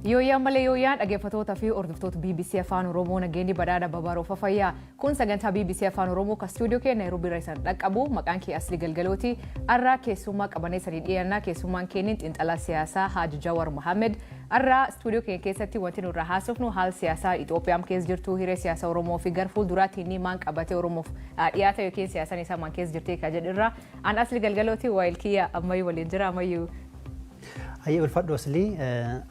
Yooyyaa malee yooyyaan dhaggeeffattoota fi hordoftoota BBC Afaan Oromoo nageenyi badhaadha babaroof fayyaa kun sagantaa BBC Afaan Oromoo ka stuudiyoo keenya Nairobi irraa isaan dhaqqabu maqaan kee Asli Galgalooti arraa keessummaa qabanee sanii dhiyannaa keessummaan keenya xiinxalaa siyaasaa Haji Jawaar Mohammed arraa stuudiyoo keenya keessatti wanti nurra haasofnu haal siyaasaa Itoophiyaa keessa jirtu hiree siyaasaa Oromoo fi garfuul duraatti inni maan qabatee Oromoof dhiyaata yookiin siyaasaan isaa maan keessa jirtee ka jedhirra an Asli Galgalooti waayil kiyya ammayyuu waliin jira ammayyuu هي بالفرد وصلي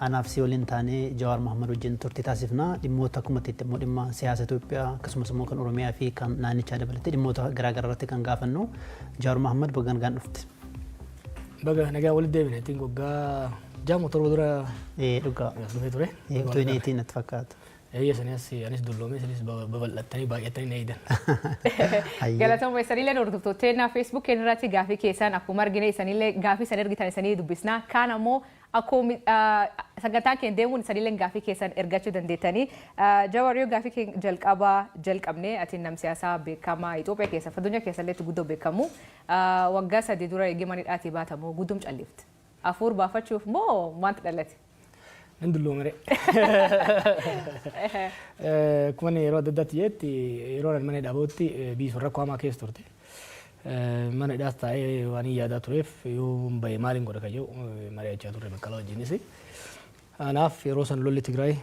أنا في سيولين تاني جوار محمد وجين ترتي تاسفنا دموتا كمتي تمو دم سياسة توبيا كسم سمو كان أوروميا في كان ناني شادة بلتي دموتا غرا رتي كان غافنو جوار محمد بغان غان نفت بغا نجا ولد ديفين تينكو غا جامو ترودرا إيه دوكا دوفيتوري إيه توينيتي نتفكات هي سنياسي أنيس دولومي سنيس ببلتني باقيتني نيدا قالتهم ويسانيلة نوردفتوتينا فيسبوك كنراتي غافي كيسان أكو مرغيني سانيلة غافي سنرغي تاني سانيلة دبسنا كان أمو أكو سنغتان كين ديمون سانيلة غافي كيسان إرغاتشو دندتاني جواريو غافي كين جلق أبا جلق أبني أتين نم سياسة بكما إتوبيا كيسا فدنيا كيسا لتو قدو بكمو وغاسا دي دورا يجي ماني آتي باتمو قدوم جاليفت أفور بافت شوف مو مانت لالتي ندلو مري كمان يرو دداتيت يرو الماني دابوتي بيس ركوا ما كيس تورتي ماني داستا واني يادا توريف يوم باي مالين غورا كايو ماري اجا توري مكالو جينيسي انا في روسن لولي تيغراي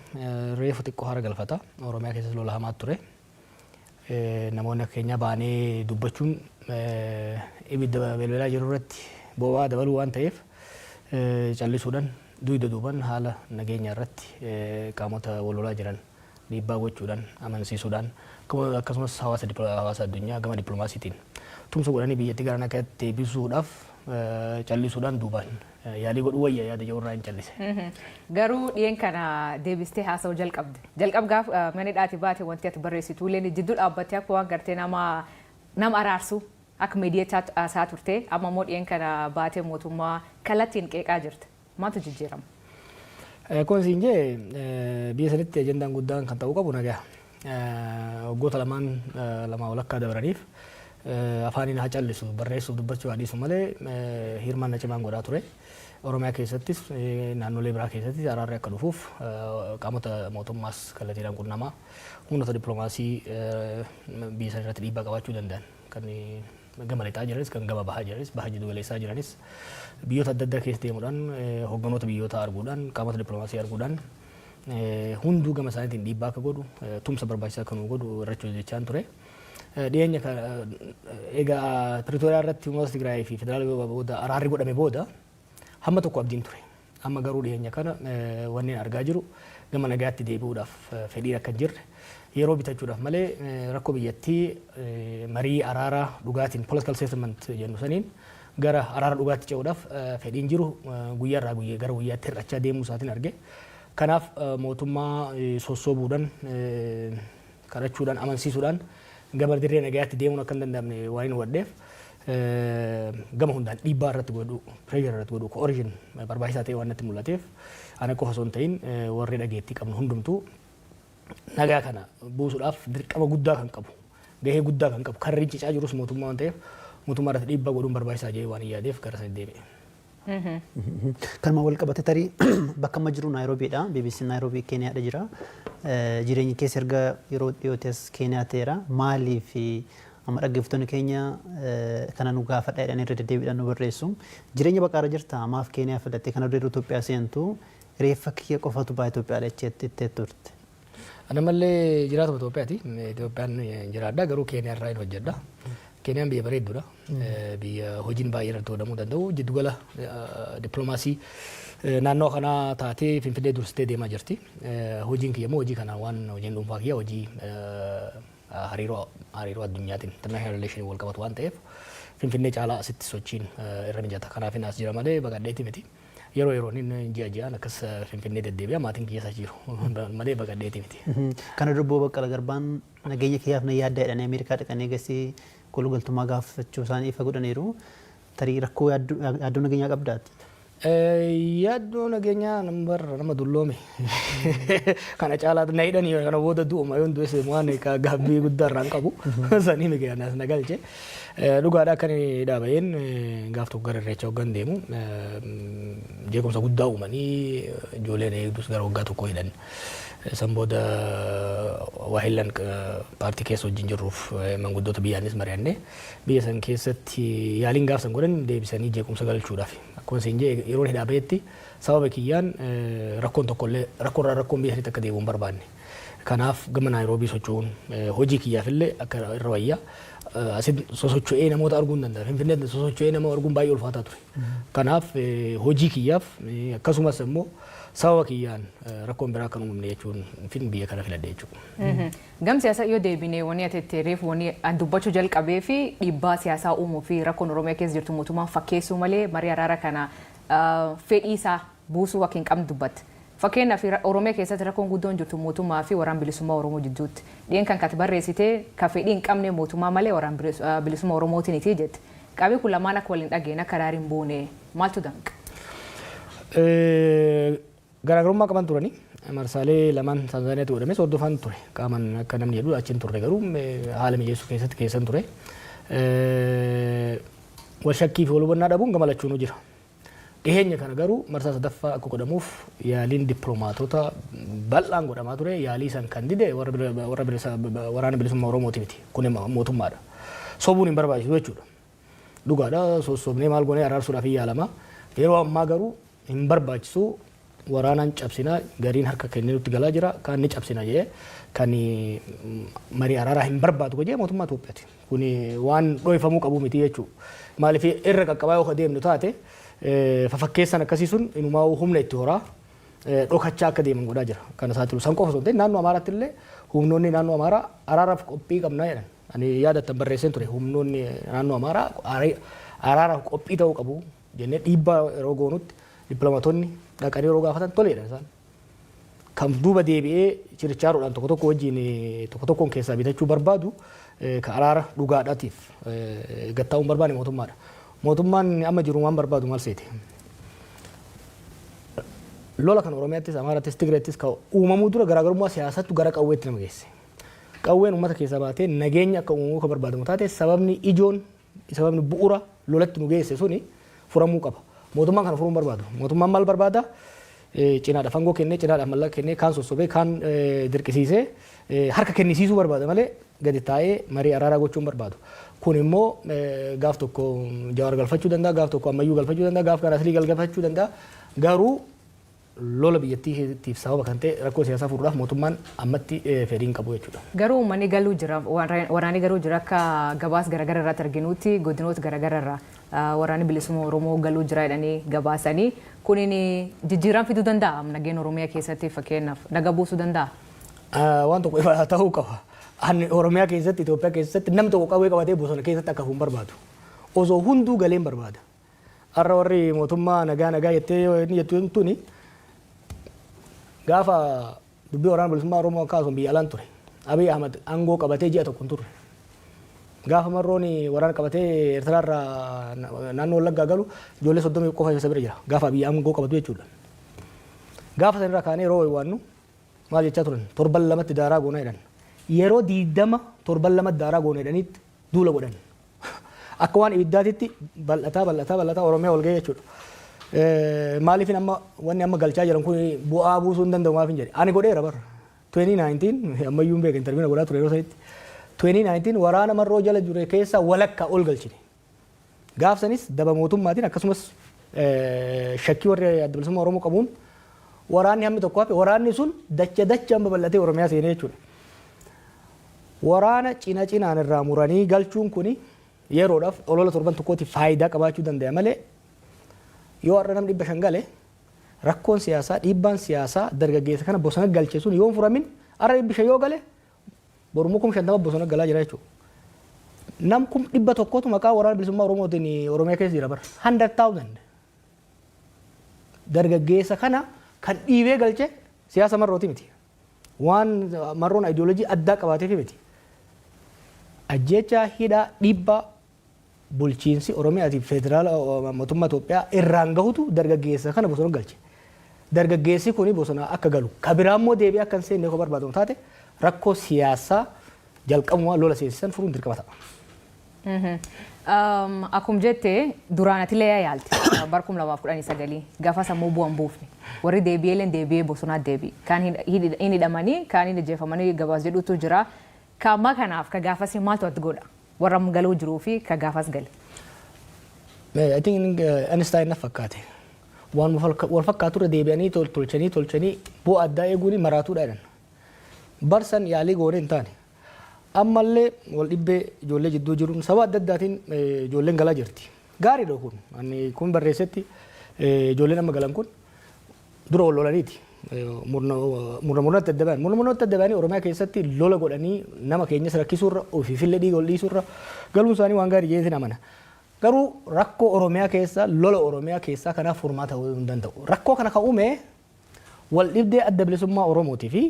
ريف تيكو هار غلفتا اوروميا كيس لولا ما توري نمونا كينيا باني دوبچون ابيد بلولا جرورت بوا دبلو وان تيف جالي سودان دويدا دوبان حالا نجينيا رتي كاموتا ولولا جران ديبا وجودان أمانسي سودان كسمس هواس الدنيا كما دبلوماسيتين توم سوداني بيجي تيجارنا كات تبي سوداف جالي سودان دوبان يالي قد ويا يا دجور راين جالي غارو ين كان ديبستي هاسو جلق أب غاف من الأتباعات وانتي تبرسي تولين جدول أبتيا كوان كرتنا ما نام أرارسو أك ميديا ساتورتي أما مود ين كان باتي موتوما كلاتين كيك أجرت ما تجيرم كون سينجي بيسنت أجندان قدام كان تاوكا بوناجا وقوت لمان لما ولك دبرانيف أفاني نهاجل لسو بريسو دبتشو عدي سمالي هيرمان نجمان قرا توري أوروميا كيستيس نانو ليبرا كيستيس أرارة كلوفوف كامت موتوم ماس كالتيران كنما هونو تدبلوماسي بيسنت رتريبا كواچو دندان كاني gama lixaa jiranis kan gama bahaa jiranis bahaa jiddu galeessaa jiranis biyyoota adda addaa keessa deemuudhaan hogganoota biyyoota arguudhaan qaamota dippiloomaasii arguudhaan hunduu gama isaaniitiin dhiibbaa akka godhu tumsa barbaachisaa kan godhu irratti jechaan ture. Dhiyeenya egaa Pretooriyaa irratti uummata Tigraay fi federaala booda araarri godhame booda hamma tokko abdiin ture. Amma garuu dhiyeenya kana wanneen argaa jiru gama nagaatti deebi'uudhaaf fedhii akka hin jirre yeroo bitachuudhaaf malee rakkoo biyyattii marii araara dhugaatiin political settlement jennu saniin gara araara dhugaatti ce'uudhaaf fedhiin jiru guyyaarraa gara guyyaatti hir'achaa deemuu isaatiin arge. Kanaaf mootummaa sossoobuudhaan kadhachuudhaan amansiisuudhaan gama dirree nagaatti deemuun akka hin danda'amne waan hin waddeef gama hundaan dhiibbaa irratti godhu pressure irratti godhu coercion barbaachisaa ta'e waan natti mul'ateef ana qofa osoo hin ta'in warri dhageettii qabnu hundumtuu nagaa kana buusuudhaaf dirqama guddaa kan qabu gahee guddaa kan qabu kan rincicaa jirus mootummaa waan ta'eef mootummaa irratti dhiibbaa godhuun barbaachisaa jedhee waan yaadeef gara sana deebi'e. Kan wal qabate tarii bakka amma jiru Naayiroobiidha. BBC Naayiroobii Keeniyaadha jira. Jireenyi keessa erga yeroo dhiyootes Keeniyaa ta'eera. Maalii fi amma dhaggeeffattoonni keenya kana nu gaafadha jedhanii irra deddeebiidhaan nu barreessu. Jireenya baqaara jirta maaf Keeniyaa filatte kana dura Itoophiyaa seentu reeffa kiyya qofatu baa Itoophiyaa jettee turte. Ana mallee jiraatuma Itoophiyaati. Itoophiyaan jiraadha garuu Keeniyaa irraa hin hojjedha. Keeniyaan biyya bareedduudha. Biyya hojiin baay'ee irratti hodhamuu danda'u. Jiddugala dippiloomaasii naannoo kanaa taatee Finfinnee dursitee deemaa jirti. Hojiin kiyya immoo hojii kana waan hojiin dhuunfaa kiyya hojii hariiroo addunyaatiin international relation wal qabatu waan ta'eef Finfinnee caalaa asitti sochiin irra mijata. Kanaaf as jira malee baqadheetii miti. Yeroo yeroon ji'aan akkas Finfinnee deddeebi'a maatiin kiyya jiru malee baqadheetii miti. Kana dubboo Baqqala Garbaan nageenya kiyyaaf na yaadda jedhanii Ameerikaa dhaqanii eegasii koluu galtummaa gaafachuu isaanii ifa godhaniiru. Tarii rakkoo yaaddoo nageenyaa qabdaati. Yaaddoo nageenyaa nama dulloome. Kana caalaatu na hidhanii kana booda du'uma yoon du'es waan gaabbii guddaa irraan qabu. Sanii migeeyyanas na galche. Dhugaadhaa akka inni dhaaba'een gaaf tokko gara irreecha hoggan deemu jeequmsa guddaa uumanii ijoolleen eegdus gara waggaa tokko hidhan. San booda waahillan paartii keessa wajjin jirruuf manguddoota biyyaanis mari'annee biyya san keessatti yaaliin gaaf san godhan deebisanii jeequmsa galchuudhaaf. Akkuma isin jee yeroo hidhaa ba'etti sababa kiyyaan rakkoon tokkollee rakkoon biyya sanitti akka deebi'u hin barbaanne. Kanaaf gama Naayiroobii socho'uun hojii kiyyaafillee akka irra wayyaa asin sosocho'ee namoota arguu hin danda'a. Finfinneetti sosocho'ee nama arguun baay'ee ulfaataa ture. Kanaaf hojii kiyyaaf akkasumas immoo sababa kiyyaan rakkoon biraa kan uumamne jechuun biyya kana filadhe jechuudha. Gam siyaasaa yoo deebinee wanni ati reef wanni dubbachuu jalqabee fi dhiibbaa siyaasaa uumuu fi rakkoon Oromiyaa keessa jirtu mootummaan fakkeessuu malee marii araara kana fedhii isaa buusuu akka hin qabne dubbatte. Fakkeenyaaf Oromiyaa keessatti rakkoon guddoon jirtu mootummaa fi waraana bilisummaa Oromoo jidduutti. Dhiyen kan kati barreessitee ka fedhii hin qabne mootummaa malee waraana bilisummaa Oromootiin iti jette. Qabii kun lamaan akka waliin dhageenya akka daariin buune maaltu danqa? Garaagarummaa qaban turanii marsaalee lamaan Tanzaaniyaatti godhamee hordofan ture. Qaaman akka namni jedhu achiin turre garuu haala mijeessuu keessatti keessan ture. Wal shakkii fi wal hubannaa dhabuun gamalachuun jira. Dhiheenya kana garuu marsaa sadaffaa akka godhamuuf yaaliin dippiloomaatota bal'aan godhamaa ture. Yaalii san kan dide waraana bilisummaa Oromooti miti. Kun mootummaadha. Sobuun hin barbaachisu jechuudha. Dhugaadha sossobnee maal goonee araarsuudhaaf hin yaalama. Yeroo ammaa garuu hin barbaachisu waraanaan cabsinaa gariin harka kennee nutti galaa jira. Kan ni cabsina jee kan marii araaraa hin barbaadu jee mootummaa Itoophiyaati. Kun waan dhoofamuu qabu miti jechuudha. Maaliif irra qaqqabaa yoo deemnu taate fafakkeessan akkasii sun inumaa humna itti horaa dhokachaa akka deeman godhaa jira. Kana isaa jiru san qofa osoo ta'e naannoo Amaaraatti illee humnoonni naannoo Amaaraa araaraaf qophii qabnaa jedhan. Ani yaadattan barreesseen ture humnoonni naannoo Amaaraa araaraaf qophii ta'uu qabu jennee dhiibbaa yeroo goonutti dippiloomaatonni dhaqanii yeroo gaafatan toleedha isaan. Kan duuba deebi'ee chirichaaruudhaan tokko tokko wajjin tokko tokkoon keessaa bitachuu barbaadu ka araara dhugaadhaatiif gattaa'uun barbaane mootummaadha. Mootummaan amma jiru waan barbaadu maal seeti. Lola kan Oromiyaattis, Amaaraattis, Tigireettis ka uumamuu dura garaagarummaa siyaasattu gara qawweetti nama geesse. Qawween uummata keessaa baatee nageenya akka uumamuu ka barbaadamu taate sababni ijoon sababni bu'uura lolatti nu geesse suni furamuu qaba. Mootummaan kana furuun barbaadu. Mootummaan maal barbaada? Cinaadha fangoo kennee, cinaadha mallaqa kennee, kaan sossobee, kaan dirqisiisee harka kennisiisuu barbaada malee gadi taa'ee marii araaraa gochuun barbaadu. Kun immoo gaaf tokko Jawaar galfachuu danda'a, gaaf tokko ammayyuu galfachuu danda'a, gaaf kan aslii galfachuu danda'a. Garuu lola biyyattiif sababa kan ta'e rakkoo siyaasaa furuudhaaf mootummaan ammatti fedhiin qabu jechuudha. Garuu uummanni galuu jira, waraanni garuu jira akka gabaas garaagaraa irratti arginutti godinoota garaagaraa irraa waraanni bilisummaa Oromoo galuu jira jedhanii gabaasanii kunin jijjiirama fiduu danda'a nageenya Oromiyaa keessatti fakkeenyaaf naga buusuu danda'a. Waan tokko ifaa ta'uu qaba. Oromiyaa keessatti Itoophiyaa keessatti namni tokko qawwee qabatee bosona keessatti akka hin barbaadu. Osoo hunduu galeen barbaada. Har'a warri mootummaa nagaa jettee inni jettu tuni gaafa dubbii waraana bilisummaa Oromoo kaasuun biyya alaan ture. Abiy Ahmad aangoo qabatee ji'a tokko hin turre. Gaafa marroon waraana qabatee Eertiraarraa naannoo Wallaggaa galu ijoollee 30 qofa isa bira jira. Gaafa Abiy aangoo qabatu jechuudha. Gaafa sanirraa kaanee yeroo waannu maal jechaa turan torban lamatti daaraa goonaa jedhan. Yeroo 20 torban lamatti daaraa goonaa jedhanitti duula godhan. Akka waan ibiddaatitti bal'ataa Oromiyaa wal ga'ee jechuudha. Maaliif amma wanni amma galchaa jiran kun bu'aa buusuu hin danda'u maaf hin jedhe. Ani godheera bara. 2019 ammayyuu hin beekan interviina godhaa ture yeroo sanitti. 2019 waraana marroo jala jure keessa walakkaa ol galchine. Gaafsanis daba mootummaatiin akkasumas shakkii warri adda bilisummaa Oromoo qabuun waraanni hammi tokko hafe waraanni sun dacha amma bal'atee Oromiyaa seenee jechuudha. Waraana cinaan irraa muranii galchuun kuni yeroodhaaf olola torban tokkootti faayidaa qabaachuu danda'a malee yoo har'a namni 500 gale rakkoon siyaasaa dhiibbaan siyaasaa dargaggeessa kana bosona galche sun yoo furamin har'a 500 yoo gale borummoo 50 bosona galaa jira jechuudha. Nam 100 maqaa waraana bilisummaa Oromootiin Oromiyaa keessa jira bara 100,000 dargaggeessa kana kan dhiibee galche siyaasa marrooti miti. Waan marroon ideoloojii addaa qabaateef miti. Ajjecha hidhaa dhiibbaa bulchiinsi Oromiyaatiif federaala mootummaa Itoophiyaa irraan gahutu dargaggeessa kana bosona galche. Dargaggeessi kuni bosona akka galu kabiraan immoo deebi'ee akka hin seenne yoo barbaadamu taate rakkoo siyaasaa jalqabumaa lola seensisan furuun dirqama ta'a. Akkuma jettee duraan ati leeyaa yaalti barkum 2019 gaafa sammuu bu'an buufne warri deebi'ee bosonaa deebi'e kaan hin hidhamanii kaan hin ajjeefamanii gabaas jedhutu jira. Kaammaa kanaaf ka gaafas maaltu ati godha warra galuu jiruu fi ka gaafas gale. I think Einstein na fakkaate. Waan wal fakkaaturra deebi'anii tolchanii bu'aa addaa eeguun maraatuudhaan barsan yaalii goone hin taane. Ammallee wal dhibbee ijoollee jidduu jiruun sababa adda addaatiin ijoolleen galaa jirti. Gaariidha kun. Ani kun barreessetti ijoolleen amma galan kun dura wal lolaniiti. Murnooti adda ba'anii Oromiyaa keessatti lola godhanii nama keenyas rakkisuurra ofiifillee dhiiga ol dhiisuurra galuun isaanii waan gaarii jeetiin amana. Garuu rakkoo Oromiyaa keessa lola Oromiyaa keessaa kanaaf furmaata ta'uu hin danda'u. Rakkoo kana kan uume wal dhibdee adda bilisummaa Oromootii fi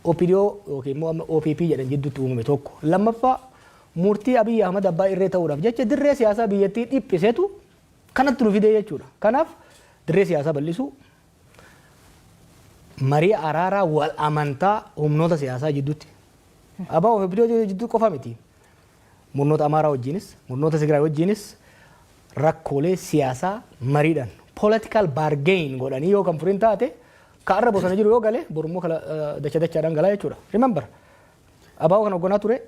OPDO yookiin immoo OPP jedhan jidduutti uumame tokko. Lammaffaa murtii Abiyyi Ahmad abbaa irree ta'uudhaaf jecha dirree siyaasaa biyyattii dhiphiseetu kanatti nu fidee jechuudha. Kanaaf dirree siyaasaa bal'isuu marii araaraa wal amantaa humnoota siyaasaa jidduutti. Abbaa OPDO jidduu qofa miti. Murnoota Amaaraa wajjinis, murnoota Tigraay wajjinis rakkoolee siyaasaa mariidhaan political bargain godhanii yoo kan furin taate kaarra bosona jiru yoo gale borummoo kala dachaadhaan galaa jechuudha. Remember Abaa kana hogganaa ture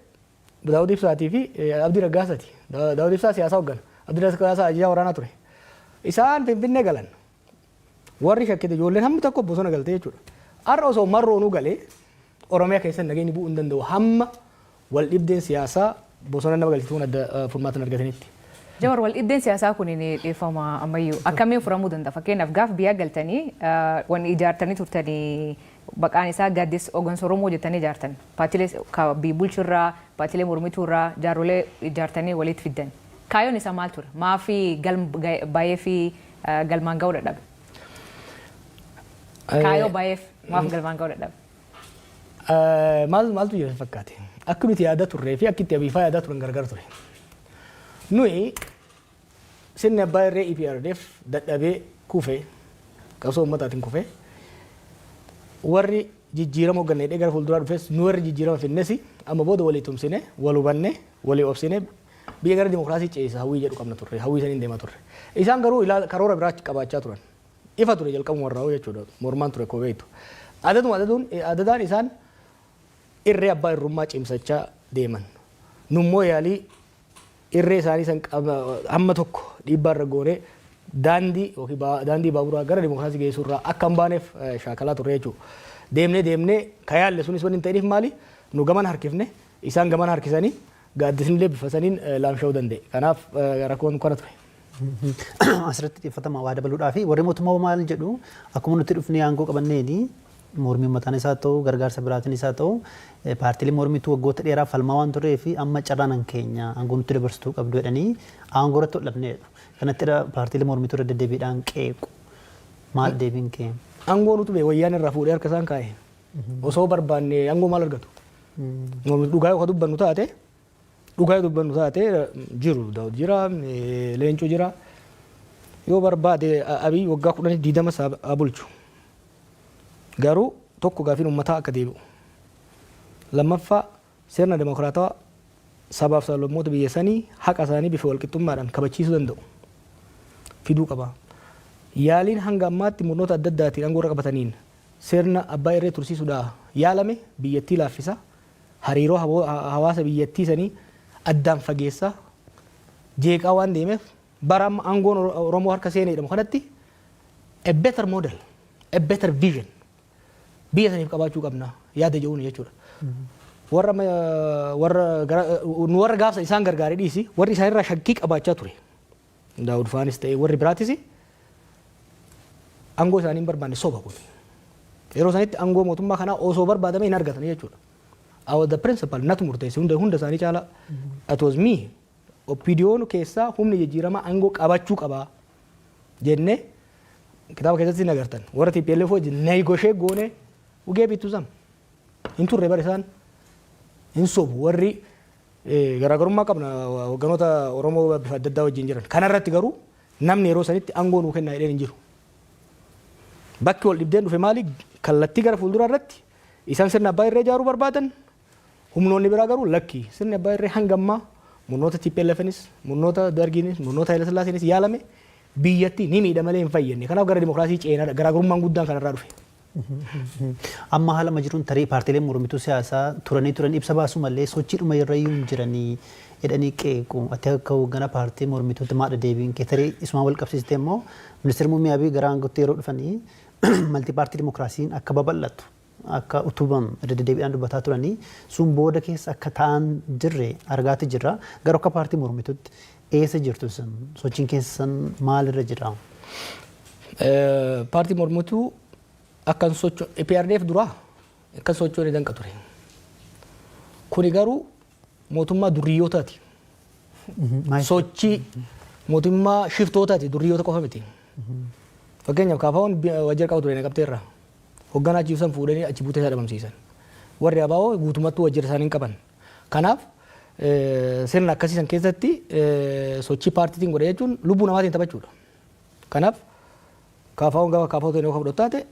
Daawud Ibsaatii fi Abdii Raggaasaati. Daawud Ibsaa siyaasaa hoggana. Abdii Raggaasaa ajajaa waraanaa ture. Isaan Finfinnee galan. Warri shakkite ijoolleen hammi tokko bosona galte jechuudha. Har'a osoo marroonuu galee Oromiyaa keessatti nageenyi bu'uu hin danda'u hamma wal dhibdeen siyaasaa bosona nama galchituun adda furmaatan argatanitti. Jawaar wal dhibdeen siyaasaa kun ni dhiifama ammayyuu akkamiin furamuu danda'a fakkeenyaaf gaaf biyya galtanii waan ijaartanii turtanii baqaan isaa gaaddis hooggansa Oromoo jettanii ijaartan paartilee biyya bulchurraa paartilee mormituurraa jaarsolee ijaartanii walitti fiddan kaayyoon isaa maal ture maafi baay'ee fi galmaan ga'uu dadhabe kaayyoo baay'eef maaf galmaan ga'uu dadhabe. Maaltu jira fakkaate akka nuti yaada turree fi akka itti abiifaa yaada turan gargar ture. Nuyi sirni abbaa irree EPRDF dadhabee kufee qabsoo uummataatiin kufee warri jijjiirama hoggannee gara fuulduraa dhufes nu warri jijjiirama finnes amma booda walii tumsine wal hubanne walii obsine biyya gara dimokiraasii ceesa hawwii jedhu qabna turre hawwii saniin deema turre. Isaan garuu karoora biraa qabaachaa turan. Ifa ture jalqabu warraa jechuudha mormaan ture koo beektu. Adadaan isaan irree abbaa irrummaa cimsachaa deeman. Nummoo yaalii irree isaanii san hamma tokko dhiibbaa irra goonee daandii baaburaa gara dimokiraasii geessuurraa akka hin baaneef shaakalaa turre jechuudha. Deemnee ka yaalle sunis wanni hin ta'iniif maali nu gaman harkifne isaan gaman harkisanii gaaddisnillee bifa saniin laamsha'uu danda'e. Kanaaf rakkoon kana ture. Asirratti xiyyeeffatamaa waa dabaluudhaa fi warri mootummaa maal jedhu akkuma nuti dhufnee aangoo qabanneeni mormiin mataan isaa ta'u gargaarsa biraatiin isaa ta'u paartiilee mormituu waggoota dheeraa falmaa waan turee fi amma carraan keenya aangoo nuti dabarsituu qabdu jedhanii aangoo irratti hodhanneedha. Kanatti paartiilee mormituu irra deddeebiidhaan qeequ. Maal deebiin kee? Aangoo nuti bee wayyaan irraa fuudhee harka isaan kaa'e. Osoo barbaanne aangoo maal argatu? Dhugaa yoo dubbannu taate jiru Daawud jira Leencoo jira yoo barbaade Abiy waggaa 20 bulchu. Garuu tokko gaafiin uummataa akka deebi'u. Lammaffaa sirna demokraatawaa sabaaf sablammoota biyya sanii haqa isaanii bifa walqixxummaadhaan kabachiisuu danda'u. Fiduu qaba. Yaaliin hanga ammaatti murnoota adda addaatiin aangoo irra qabataniin sirna abbaa irree tursiisuudhaan yaalame biyyattii laaffisa. Hariiroo hawaasa biyyattii sanii addaan fageessa. Jeeqaa waan deemeef bara amma aangoon Oromoo harka seenee jedhamu kanatti a better model, a better vision. Biyya saniif qabaachuu qabna yaada jedhuun jechuudha. Warra gaafsa isaan gargaaree dhiisi warri isaan irraa shakkii qabaachaa ture. Daawud Faanis ta'ee warri biraatis aangoo isaanii hin barbaanne soba kun. Yeroo sanitti aangoo mootummaa kanaa osoo barbaadame hin argatan jechuudha. The principal natu murteesse hunda isaanii caala it was me OPDO'n keessaa humni jijjiirama aangoo qabachuu qabaa jennee kitaaba keessatti hin agartan. Warra TPLF wajjin negotiate goone ugee bitu sam. Hin turre bare isaan hin sobu warri garaagarummaa qabna hogganoota Oromoo bifa adda addaa wajjin jiran. Kanarratti garuu namni yeroo sanitti aangoo nuu kennaa jedheen hin jiru. Bakki wal dhibdeen dhufe maali kallattii gara fuulduraa irratti isaan sirna abbaa irree ijaaruu barbaadan humnoonni biraa garuu lakki sirni abbaa irree hangammaa murnoota TPLFnis murnoota Dargiinis murnoota Haayila Sillaaseenis yaalame biyyatti ni miidha malee hin fayyadne. Kanaaf gara dimokiraasii ceenaadha. Garaagarummaan guddaan kanarraa dhufe. Amma haala majiruun tarii paartiileen mormituu siyaasaa turan ibsa baasu malee sochiidhuma irrayyuu hin jiranii jedhanii qeequ. Ati akka hoggana paartii mormituutti maadha deebiin kee tarii isumaan wal qabsiistee immoo ministeerri muummee Abiy gara aangootti yeroo dhufanii maltii paartii dimokiraasiin akka babal'atu akka utubamu deddeebiidhaan dubbataa turanii sun booda keessa akka ta'an jirre argaati jirra. Gara akka paartii mormituutti eessa jirtu sun sochiin keessan maalirra jira? Paartii mormituu akkan sochoo EPRDF duraa akkan sochoo ni danqa ture. Kuni garuu mootummaa duriyootaati. Sochii mootummaa shiftootaati duriyyoota qofa miti. Fakkeenyaaf kaafaawwan wajjira qabu ture naqabteerra. Hoogganaa achi ibsan fuudhanii achi buutee isaa dhabamsiisan. Warri abaa'oo guutummattuu wajjira isaanii hin qaban. Kanaaf sirna akkasiisan keessatti sochii paartiitiin godhe jechuun lubbuu namaatiin taphachuudha. Kanaaf kaafaawwan gaafa kaafaawwan ta'e yoo fudhatte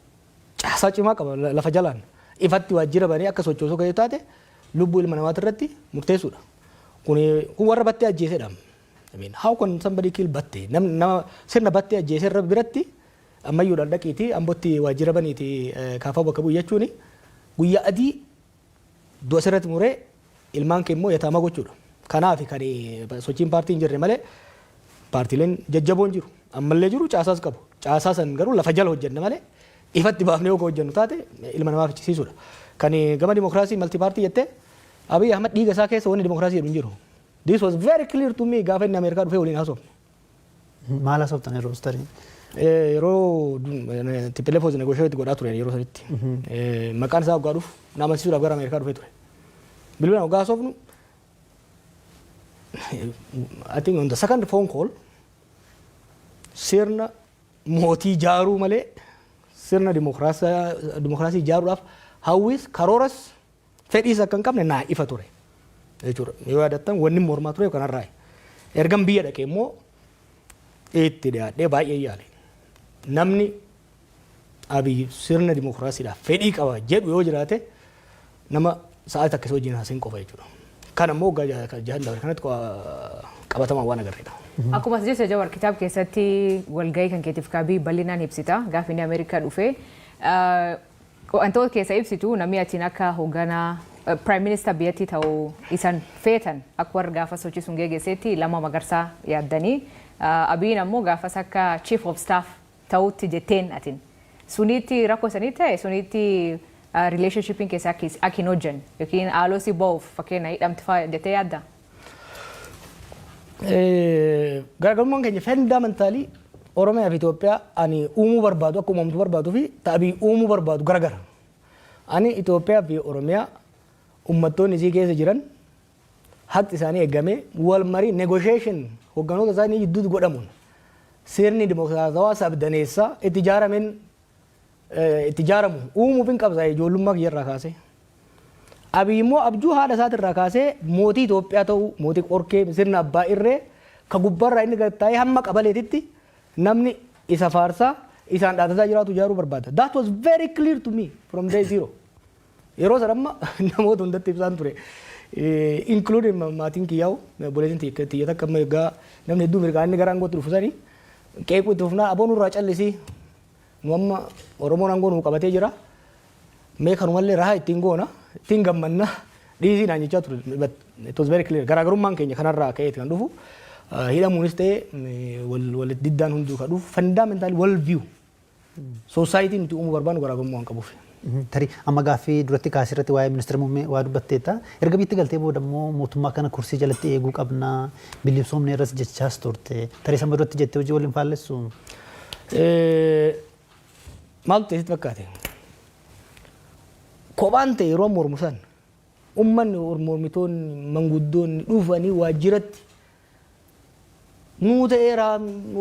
caasaa cimaa qaba lafa jalaan ifatti waajjira banee akka sochoosoo ga'ee taate lubbuu ilma namaati irratti murteessuudha. Kun warra battee ajjeesedha. How can somebody kill battee? Nama sirna battee ajjeesee irra biratti ammayyuudhaan dhaqiitii ambootti waajjira baniiti kaafaa bakka bu'u jechuun guyyaa adii du'a sirratti muree ilmaan kee immoo yataamaa gochuudha. Kanaaf kan sochiin paartii hin jirre malee paartiileen jajjaboon jiru. Ammallee jiru caasaas qabu. Caasaa san garuu lafa jala hojjenna malee ifatti baafnee yoo hojjennu taate ilma namaa fichisiisuudha. Kan gama dimokiraasii malti paartii jettee Abiy Ahmed dhiiga isaa keessa wanni dimokiraasii jedhu hin jiru. This was very clear to me gaafa inni Ameerikaa dhufee waliin haasofne. Maal haasoftan yeroo tarii? Yeroo TPLF negotiate godhaa turan yeroo sanitti. Maqaan isaa waggaa dhufu nama amansiisuudhaaf gara Ameerikaa dhufee ture. Bilbilaan waggaa haasofnu I think on the second phone call sirna mootii ijaaruu malee sirna dimokiraasii ijaaruudhaaf hawwis karooras fedhiis akka hin qabne naa ifa ture jechuudha. Yoo yaadattan wanni mormaa ture kanarraa ergan biyya dhaqee immoo itti dhiyaadhee baay'ee yaale. Namni Abiy sirna dimokiraasiidhaaf fedhii qaba jedhu yoo jiraate nama sa'aatii akkasii wajjin haasa'in qofa jechuudha. Kan ammoo jahan dabre kanatti qabatamaa waan agarreedha. Akkuma jecha Jawaar kitaaba keessatti walgahii kan keetiif kaabii bal'inaan ibsita gaafa inni Ameerikaa dhufe wantoota keessa ibsitu namni achiin akka hoogganaa Prime Minister biyyattii ta'uu isan feetan akka warra gaafa sochii sun geggeessetti Lammaa Magarsaa yaaddanii Abiyyiin ammoo gaafas akka Chief of Staff ta'utti jetteen atin sunitti rakkoo sanii ta'e sunitti relationshipiin keessa akka hin hojjenne yookiin haaloo si ba'uuf fakkeenya hidhamti fa'aa jettee yaadda? Garaagarummaan keenya fundamentaalii Oromiyaa fi Itoophiyaa ani uumuu barbaadu akka uumamtu barbaaduu fi Abiy uumuu barbaadu garagara. Ani Itoophiyaa fi Oromiyaa uummattoonni isii keessa jiran haqi isaanii eegamee wal marii negotiation hogganoota isaanii gidduutti godhamuun sirni dimokiraatawaa sabdaneessaa itti ijaaramu uumuuf hin qabsaa'e ijoollummaa kiyyarraa kaasee. Abiy immoo abjuu haadha isaatirraa kaasee mootii Itoophiyaa ta'uu mootii qorkee sirna abbaa irree ka gubbarraa inni gattaa'ee hamma qabaleetitti namni isa faarsaa isaan dhaatataa jiraatu ijaaruu barbaada. That was very clear to me from day zero. Yeroo sana amma namoota hundatti ibsaan ture. Including maatiin kiyyaa'u boleetiin tiyyata akka amma egaa namni hedduu mirgaa inni gara aangootti dhufusanii qeequu itti fufnaa aboon irraa callisii nu amma Oromoon aangoo nu qabatee jira. Mee kanumallee rahaa ittiin goona ittiin gammanna dhiisii naan jechaa ture. It was very clear. Garaagarummaan keenya kanarraa ka'eeti kan dhufu. Hidhamuunis ta'ee wal diddaan hunduu kan dhufu fundamentally wal view society nuti uumuu barbaannu garaagarummaa waan qabuuf. Tarii amma gaaffii duratti kaasee irratti waa'ee ministeera muummee waa dubbatteetta. Erga biyyatti galtee booda immoo mootummaa kana kursii jalatti eeguu qabna bilisoomne irras jechaas turte. Tarii sama duratti jettee hojii waliin faallessu. Maaltu ta'etti fakkaate? Kophaan ta'e yeroo mormu san uummanni mormitoonni manguddoonni dhufanii waajjiratti nuu ta'eera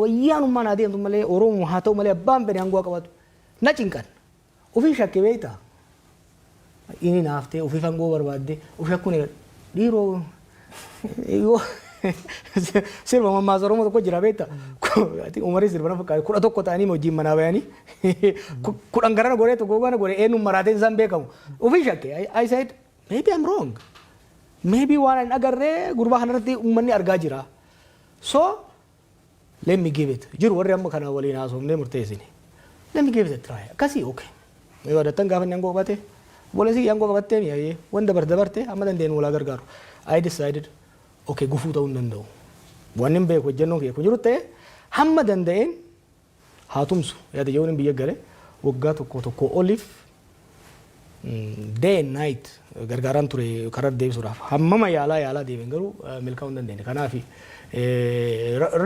wayyaanummaan adeemtu malee Oromoo haa ta'u malee abbaan fedhe aangoo qabaatu na cinqan. Ofii shakkee beektaa inni naaftee ofii fangoo barbaadde ofii akkuma dhiiroo Sirba mammaa Oromoo tokko jira beekta. Umarii sirba nafa kudha tokko ta'anii wajjin manaa bayanii kudhan garana goree tokko gana goree eenyuun maraatee isaan beekamu. Ofii shakke I said maybe I'm wrong. Maybe waan hin agarree gurbaa kanarratti uummanni argaa jira. So let me give it. Jiru warri amma kana waliin haasofnee murteessine. Let me give it a try. Akkasii okay. Yoo adattan gaafa nyangoo qabate boolesii nyangoo qabattee mi'aayee wanda dabarte amma dandeenyu walaa gargaaru. I decided okay gufuu ta'uu hin danda'u. Waan hin beeku hojjennoon kiyya kun jiru ta'e hamma danda'een haa tumsu yaada jechuun biyya gale waggaa tokko oliif day and night gargaaraan ture karaa deebisuudhaaf hammama yaalaa deemeen garuu milkaa'uu hin dandeenye. Kanaaf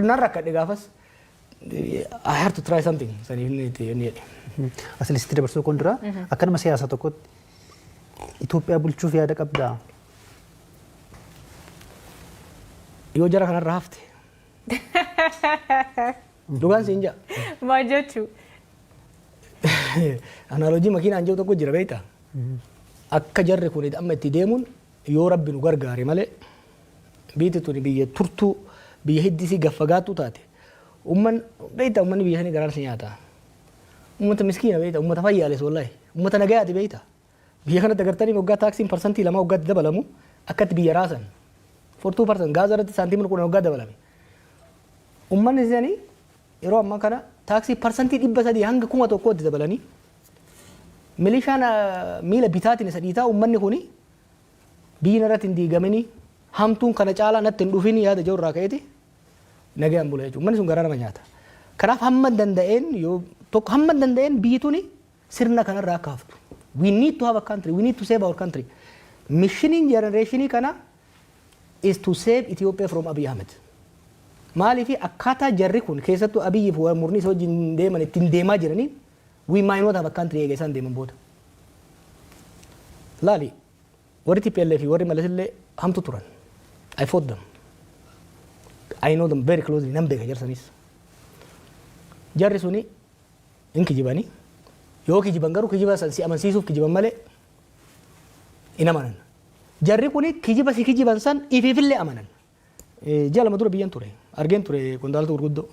nan rakkadhe gaafas I have to try something saniif inni jedhe. Asilitti dabarsuu kun dura akkanuma siyaasa tokkotti Itoophiyaa bulchuuf yaada qabdaa. Yoo jara kanarra hafte dhugaan siin jaa. Maal jechuu? Anaalojii makiinaan jiru tokko jira beektaa? Akka jarri kun amma itti deemuun yoo rabbi nu gargaare malee biyyi tuni biyya turtuu biyya hiddisii gaffagaattuu taate beektaa uummanni biyya sanii garaan si nyaata. Uummata miskiina beektaa uummata fayyaales wallahi uummata nagayaati beektaa. Biyya kanatti agartanii waggaa taaksiin parsantii 2 waggaatti dabalamu akkatti biyya raasan. For 2% gaazaa irratti saantiimii 10 waggaa dabalame. Uummanni isaanii yeroo ammaa kana taaksii parsantii 300 hanga 1,000tti dabalanii milishaan miila bitaatiin isa dhiitaa uummanni kuni biyyi irratti hin diigamanii hamtuun kana caalaa natti hin dhufin yaada jiru irraa ka'eeti nagayaan bula jechuudha. Uummanni sun garaa nama nyaata. Kanaaf hamma danda'een biyyi tuni sirna kanarraa akka haftu. We need to have a country. We need to save our country. Missioning generation kana is to save Ethiopia from Abiy Ahmed. Maaliif akkaataa jarri kun keessattuu Abiyyi fi murni isa wajjin deeman ittiin deemaa jiranii we might not have a country eega isaan deeman booda. Laali warri TPLF fi warri Malasillee hamtu turan. I fought them. I know them very closely. Nan beeka jarsanis. Jarri suni hin kijibanii yoo kijiban garuu kijiba si amansiisuuf kijiban malee hin amanan. Jarri kuni kijiba si kijiban san ifiifillee amanan. Jaalama dura biyyan ture. Argeen ture qondaalota gurguddoo.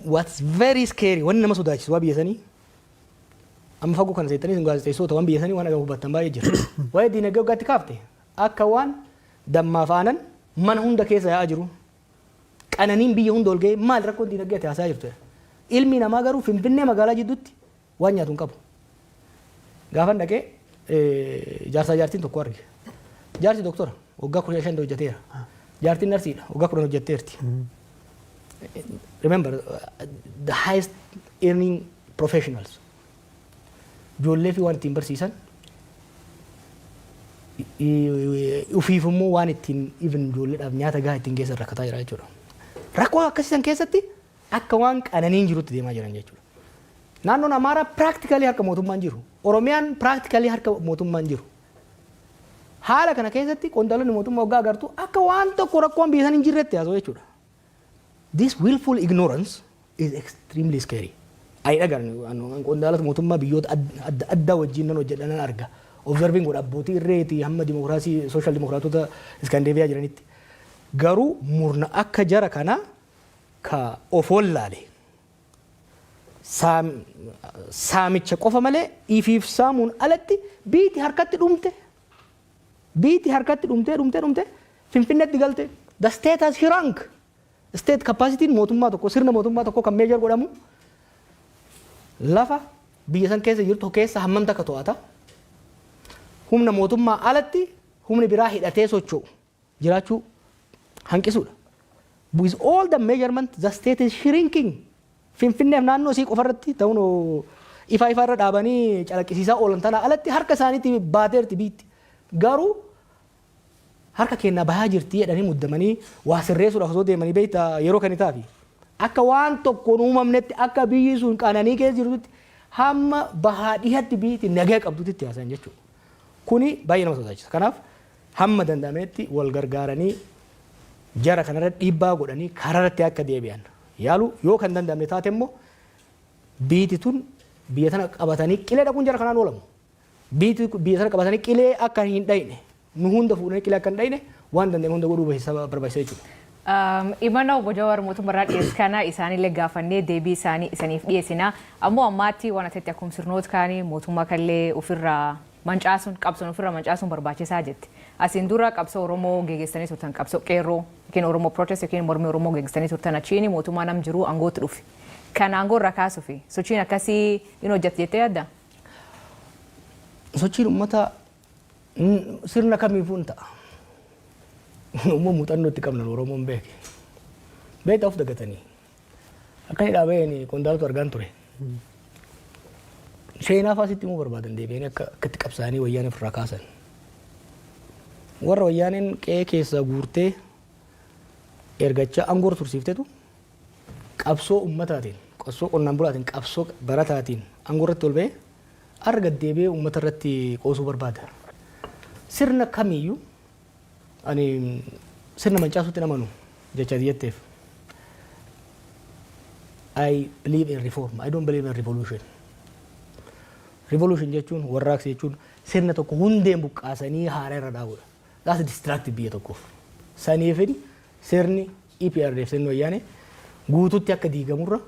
What's very scary wanni nama sodaachisu waa biyya sanii amma fagoo kana seettanii sun gaazexeessota waan biyya sanii waan agamu hubattan baay'ee jira. Waa'ee diinagdee waggaatti kaafte akka waan dammaaf aanan mana hunda keessa yaa'aa jiru. Qananiin biyya hunda ol ga'ee maal rakkoon diinagdee ati haasaa jirtu. Ilmi namaa garuu Finfinnee magaalaa jidduutti waan nyaatu hin qabu. Gaafan dhaqee jaartiin tokko arge. Jaarsi doktora waggaa 15 hojjeteera. Jaartiin narsiidha waggaa 10 hojjetteerti. Remember the highest earning professionals. Ijoollee fi waan ittiin barsiisan ufiifummoo waan ittiin even ijoolleedhaaf nyaata gahaa ittiin geessan rakkataa jira jechuudha. Rakkoo akkasiisan keessatti akka waan qananiin jirutti deemaa jiran jechuudha. Naannoon Amaaraa practically harka mootummaan jiru. Oromiyaan practically harka mootummaan jiru. Haala kana keessatti qondaalonni mootummaa waggaa agartu akka waan tokko rakkoon biyya san hin jirretti haasa'u jechuudha. This willful ignorance is extremely scary. Ai dhagaan qondaalota mootummaa biyyoota adda wajjin nan hojjedhan arga. Observing godha abbootii irreetii hamma dimokiraasii social dimokiraatota Iskaandeeviyaa jiranitti. Garuu murna akka jara kana ka ofoon laale saamicha qofa malee ifiif saamuun alatti biiti harkatti dhumte Finfinneetti galte. The state has shrunk. State capacity mootummaa tokko sirna mootummaa tokko kan meejor godhamu lafa biyya san keessa jirtu keessa hammam takka to'ata. Humna mootummaa alatti humni biraa hidhatee socho'u jiraachuu hanqisuudha. With all the measurement the state is shrinking. Finfinneef naannoo isii qofarratti ta'uun ifa irra dhaabanii calaqqisiisaa oolan tana alatti harka isaaniitti baateerti biitti. Garuu harka kennaa bahaa jirti jedhanii muddamanii waa sirreessuudhaaf osoo deemanii beektaa yeroo kanitaafi akka waan tokkoon uumamnetti akka biyyi sun qananii keessa jirtutti hamma bahaa dhihatti biyyatti nagaa qabdutti itti haasayan jechuudha. Kuni baay'ee nama sodaachisa. Kanaaf hamma danda'ametti wal gargaaranii jara kanarra dhiibbaa godhanii karaarratti akka deebi'an yaalu yoo kan danda'amne taate immoo biyyi tun biyya tana qabatanii qilee dhaquun jara kanaan oolamu. Biyya tana qabatanii qilee akka hin dhayne nu hunda fuudhanii qilaa kan dhayne waan dandeenye hunda godhuu barbaachisa jechuudha. Imana Obbo Jawaar mootummaa dhiyees kana isaanillee gaafannee deebii isaanii isaniif dhiyeessina. Ammoo ammaatti waan ati akkuma sirnoota kaanii mootummaa kallee ofirraa mancaasuun qabsoon ofirraa mancaasuun barbaachisaa jetti. Asiin dura qabsoo Oromoo geggeessanii turtan qabsoo qeerroo yookiin Oromoo protest yookiin mormii Oromoo geggeessanii turtan achiin mootummaa nam jiru aangootti dhufe. Kan aangoo irraa kaasuu fi sochiin akkasii in hojjette jettee yaadda? Sochiin uummata sirna kamiifuu hin ta'a. Uumama muuxannoo itti qabnan Oromoon beeke. Beektaa of dagatanii. Akkani dhaabeen qondaaltu argaan ture. Seenaa faasitti immoo barbaadan deebi'anii akka itti qabsaanii wayyaanee ofirraa kaasan. Warra wayyaaneen qe'ee keessa guurtee ergachaa aangoo tursiiftetu qabsoo ummataatiin, qabsoo qonnaan bulaatiin, qabsoo barataatiin aangoo irratti ol ba'ee arga deebi'ee uummata irratti qoosuu barbaada. Sirna kamiyyuu ani sirna mancaasuutti namanu jecha jetteef. I believe in reform. I don't believe in revolution. Revolution jechuun warraaqsa jechuun sirna tokko hundeen buqqaasanii haara irra dhaabudha. That's distractive biyya tokkoof. Saniifin sirni EPRDF sirni wayyaane guututti akka diigamurra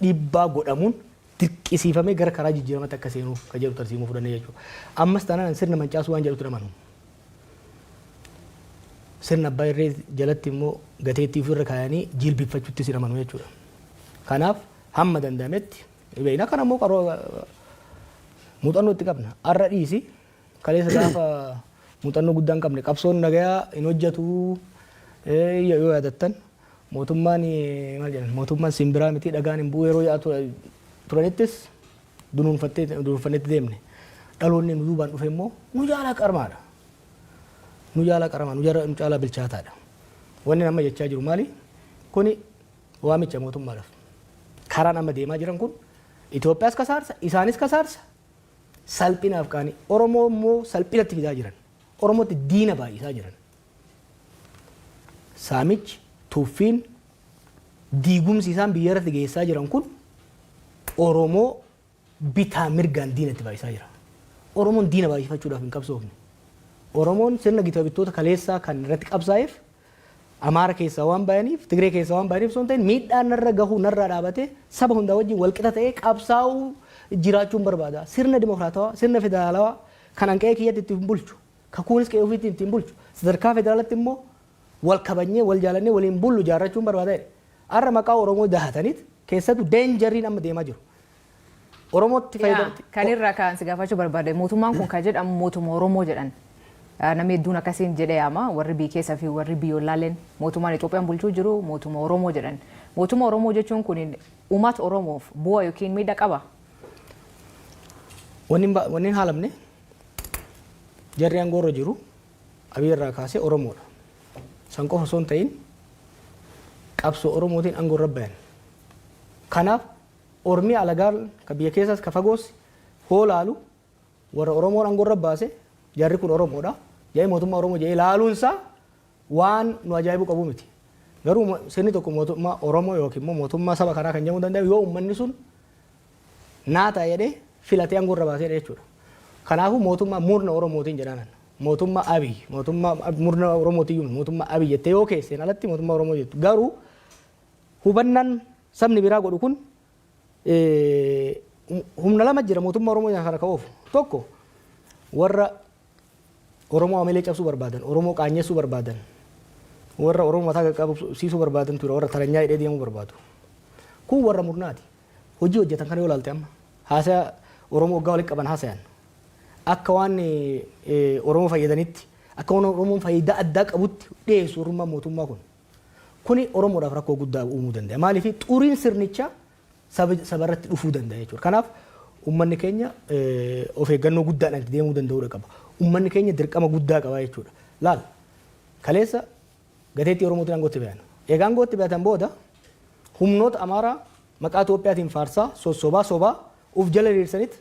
dhiibbaa godhamuun dirqisiifamee gara karaa jijjiiramatti akka seenuuf ka jedhu tarsiimuu fudhannee jechuudha. Ammas taanaan sirna mancaasuu waan jedhutu namanu. Sirna abbaa irree jalatti immoo gateettii ofirra kaayanii jilbifachuutti si namanu jechuudha. Kanaaf hamma danda'ametti beekna kana immoo qaroo muuxannoo itti qabna. Arra dhiisi kaleessa gaafa muuxannoo guddaa hin qabne qabsoon nagayaa hin hojjetu yoo yaadattan mootummaan maal jedhan mootummaan simbiraa miti dhagaan hin bu'u yeroo yaa'u turanittis dunuunfannetti deemne. Dhaloonni nu duubaan dhufe immoo nu jaalaa qarmaadha. Nu jaalaa qaramaa nu caalaa bilchaataadha. Wanni nama jechaa jiru maali? Kuni waamicha mootummaadhaaf. Karaan amma deemaa jiran kun Itoophiyaas kasaarsa, isaanis kasaarsa. Salphinaaf kaanii Oromoo immoo salphinatti fidaa jiran. Oromootti diina baay'isaa jiran. Saamichi, tuffiin, diigumsi isaan biyya irratti geessaa jiran kun Oromoo bitaa mirgaan diinatti baay'isaa jira. Oromoon diina baay'ifachuudhaaf hin qabsoofne. Oromoon sirna gita bittoota kaleessaa kan irratti qabsaa'eef Amaara keessaa waan bayaniif, Tigree keessaa waan bayaniif osoo hin ta'in miidhaan narra gahuu narraa dhaabatee saba hundaa wajjin walqixa ta'ee qabsaa'uu jiraachuun barbaada. Sirna dimokiraatawaa, sirna federaalawaa kan hanqee kiyyatti ittiin bulchu, kakuunis qe'ee ofiitti ittiin bulchu, sadarkaa federaalatti immoo wal kabanyee, wal jaalannee waliin bullu ijaarrachuun barbaada. Har'a maqaa Oromoo dahataniit keessattuu deenjariin amma deemaa jiru. Oromootti fayyadamti. Kan irraa kaan si gaafachuu barbaade mootummaan kun kan jedhamu mootummaa Oromoo jedhan. Namni hedduun akkasiin jedhee yaama warri biyya keessaa fi warri biyyoolaaleen mootummaan Itoophiyaan bulchuu jiru mootummaa Oromoo jedhan. Mootummaa Oromoo jechuun kun uummata Oromoof bu'aa yookiin miidhaa qaba. Wanni hin haalamne jarri aangoo irra jiru Abiy irraa kaasee Oromoodha. San qofa osoo hin ta'in qabsoo Oromootiin aangoo irra bayan. Kanaaf Oromii alagaa ka biyya keessaas ka fagoos hoo laalu warra Oromoon aangoo irra baase jarri kun Oromoodha. Jee mootummaa Oromoo jee ilaaluunsaa waan nu ajaa'ibu qabu miti. Garuu sirni tokko mootummaa Oromoo yookiin immoo mootummaa saba kanaa kan jedhamuu danda'u yoo uummanni sun naa ta'a jedhee filatee aangoo irra baasee jechuudha. Kanaafuu mootummaa murna Oromootiin jedhanan. Mootummaa Abiy, mootummaa murna Oromootiin mootummaa Abiy jettee yoo keesseen alatti mootummaa Oromoo jettu. Garuu hubannaan sabni biraa godhu kun humna lama jira mootummaa Oromoo kana ka'uuf. Tokko warra Oromoo amalee cabsuu barbaadan, Oromoo qaanyessuu barbaadan, warra Oromoo mataa qabsiisuu barbaadan ture, warra taranyaa hidhee deemuu barbaadu. Kun warra murnaati. Hojii hojjetan kana yoo ilaalte amma haasaa Oromoo waggaa walitti qaban haasayan. Akka waan Oromoo fayyadanitti, akka waan Oromoon faayidaa addaa qabutti dhiyeessu oromummaa mootummaa kun. Kuni Oromoodhaaf rakkoo guddaa uumuu danda'a. Maaliif xuriin sirnichaa saba irratti dhufuu danda'a jechuudha. Kanaaf uummanni keenya of eeggannoo guddaadhaan itti deemuu danda'uu qaba. Uummanni keenya dirqama guddaa qaba jechuudha. Laal kaleessa gateettii Oromootiin aangootti bayan. Egaa aangootti bayatan booda humnoota Amaaraa maqaa Itoophiyaatiin faarsaa sobaa uf jala diriirsanitti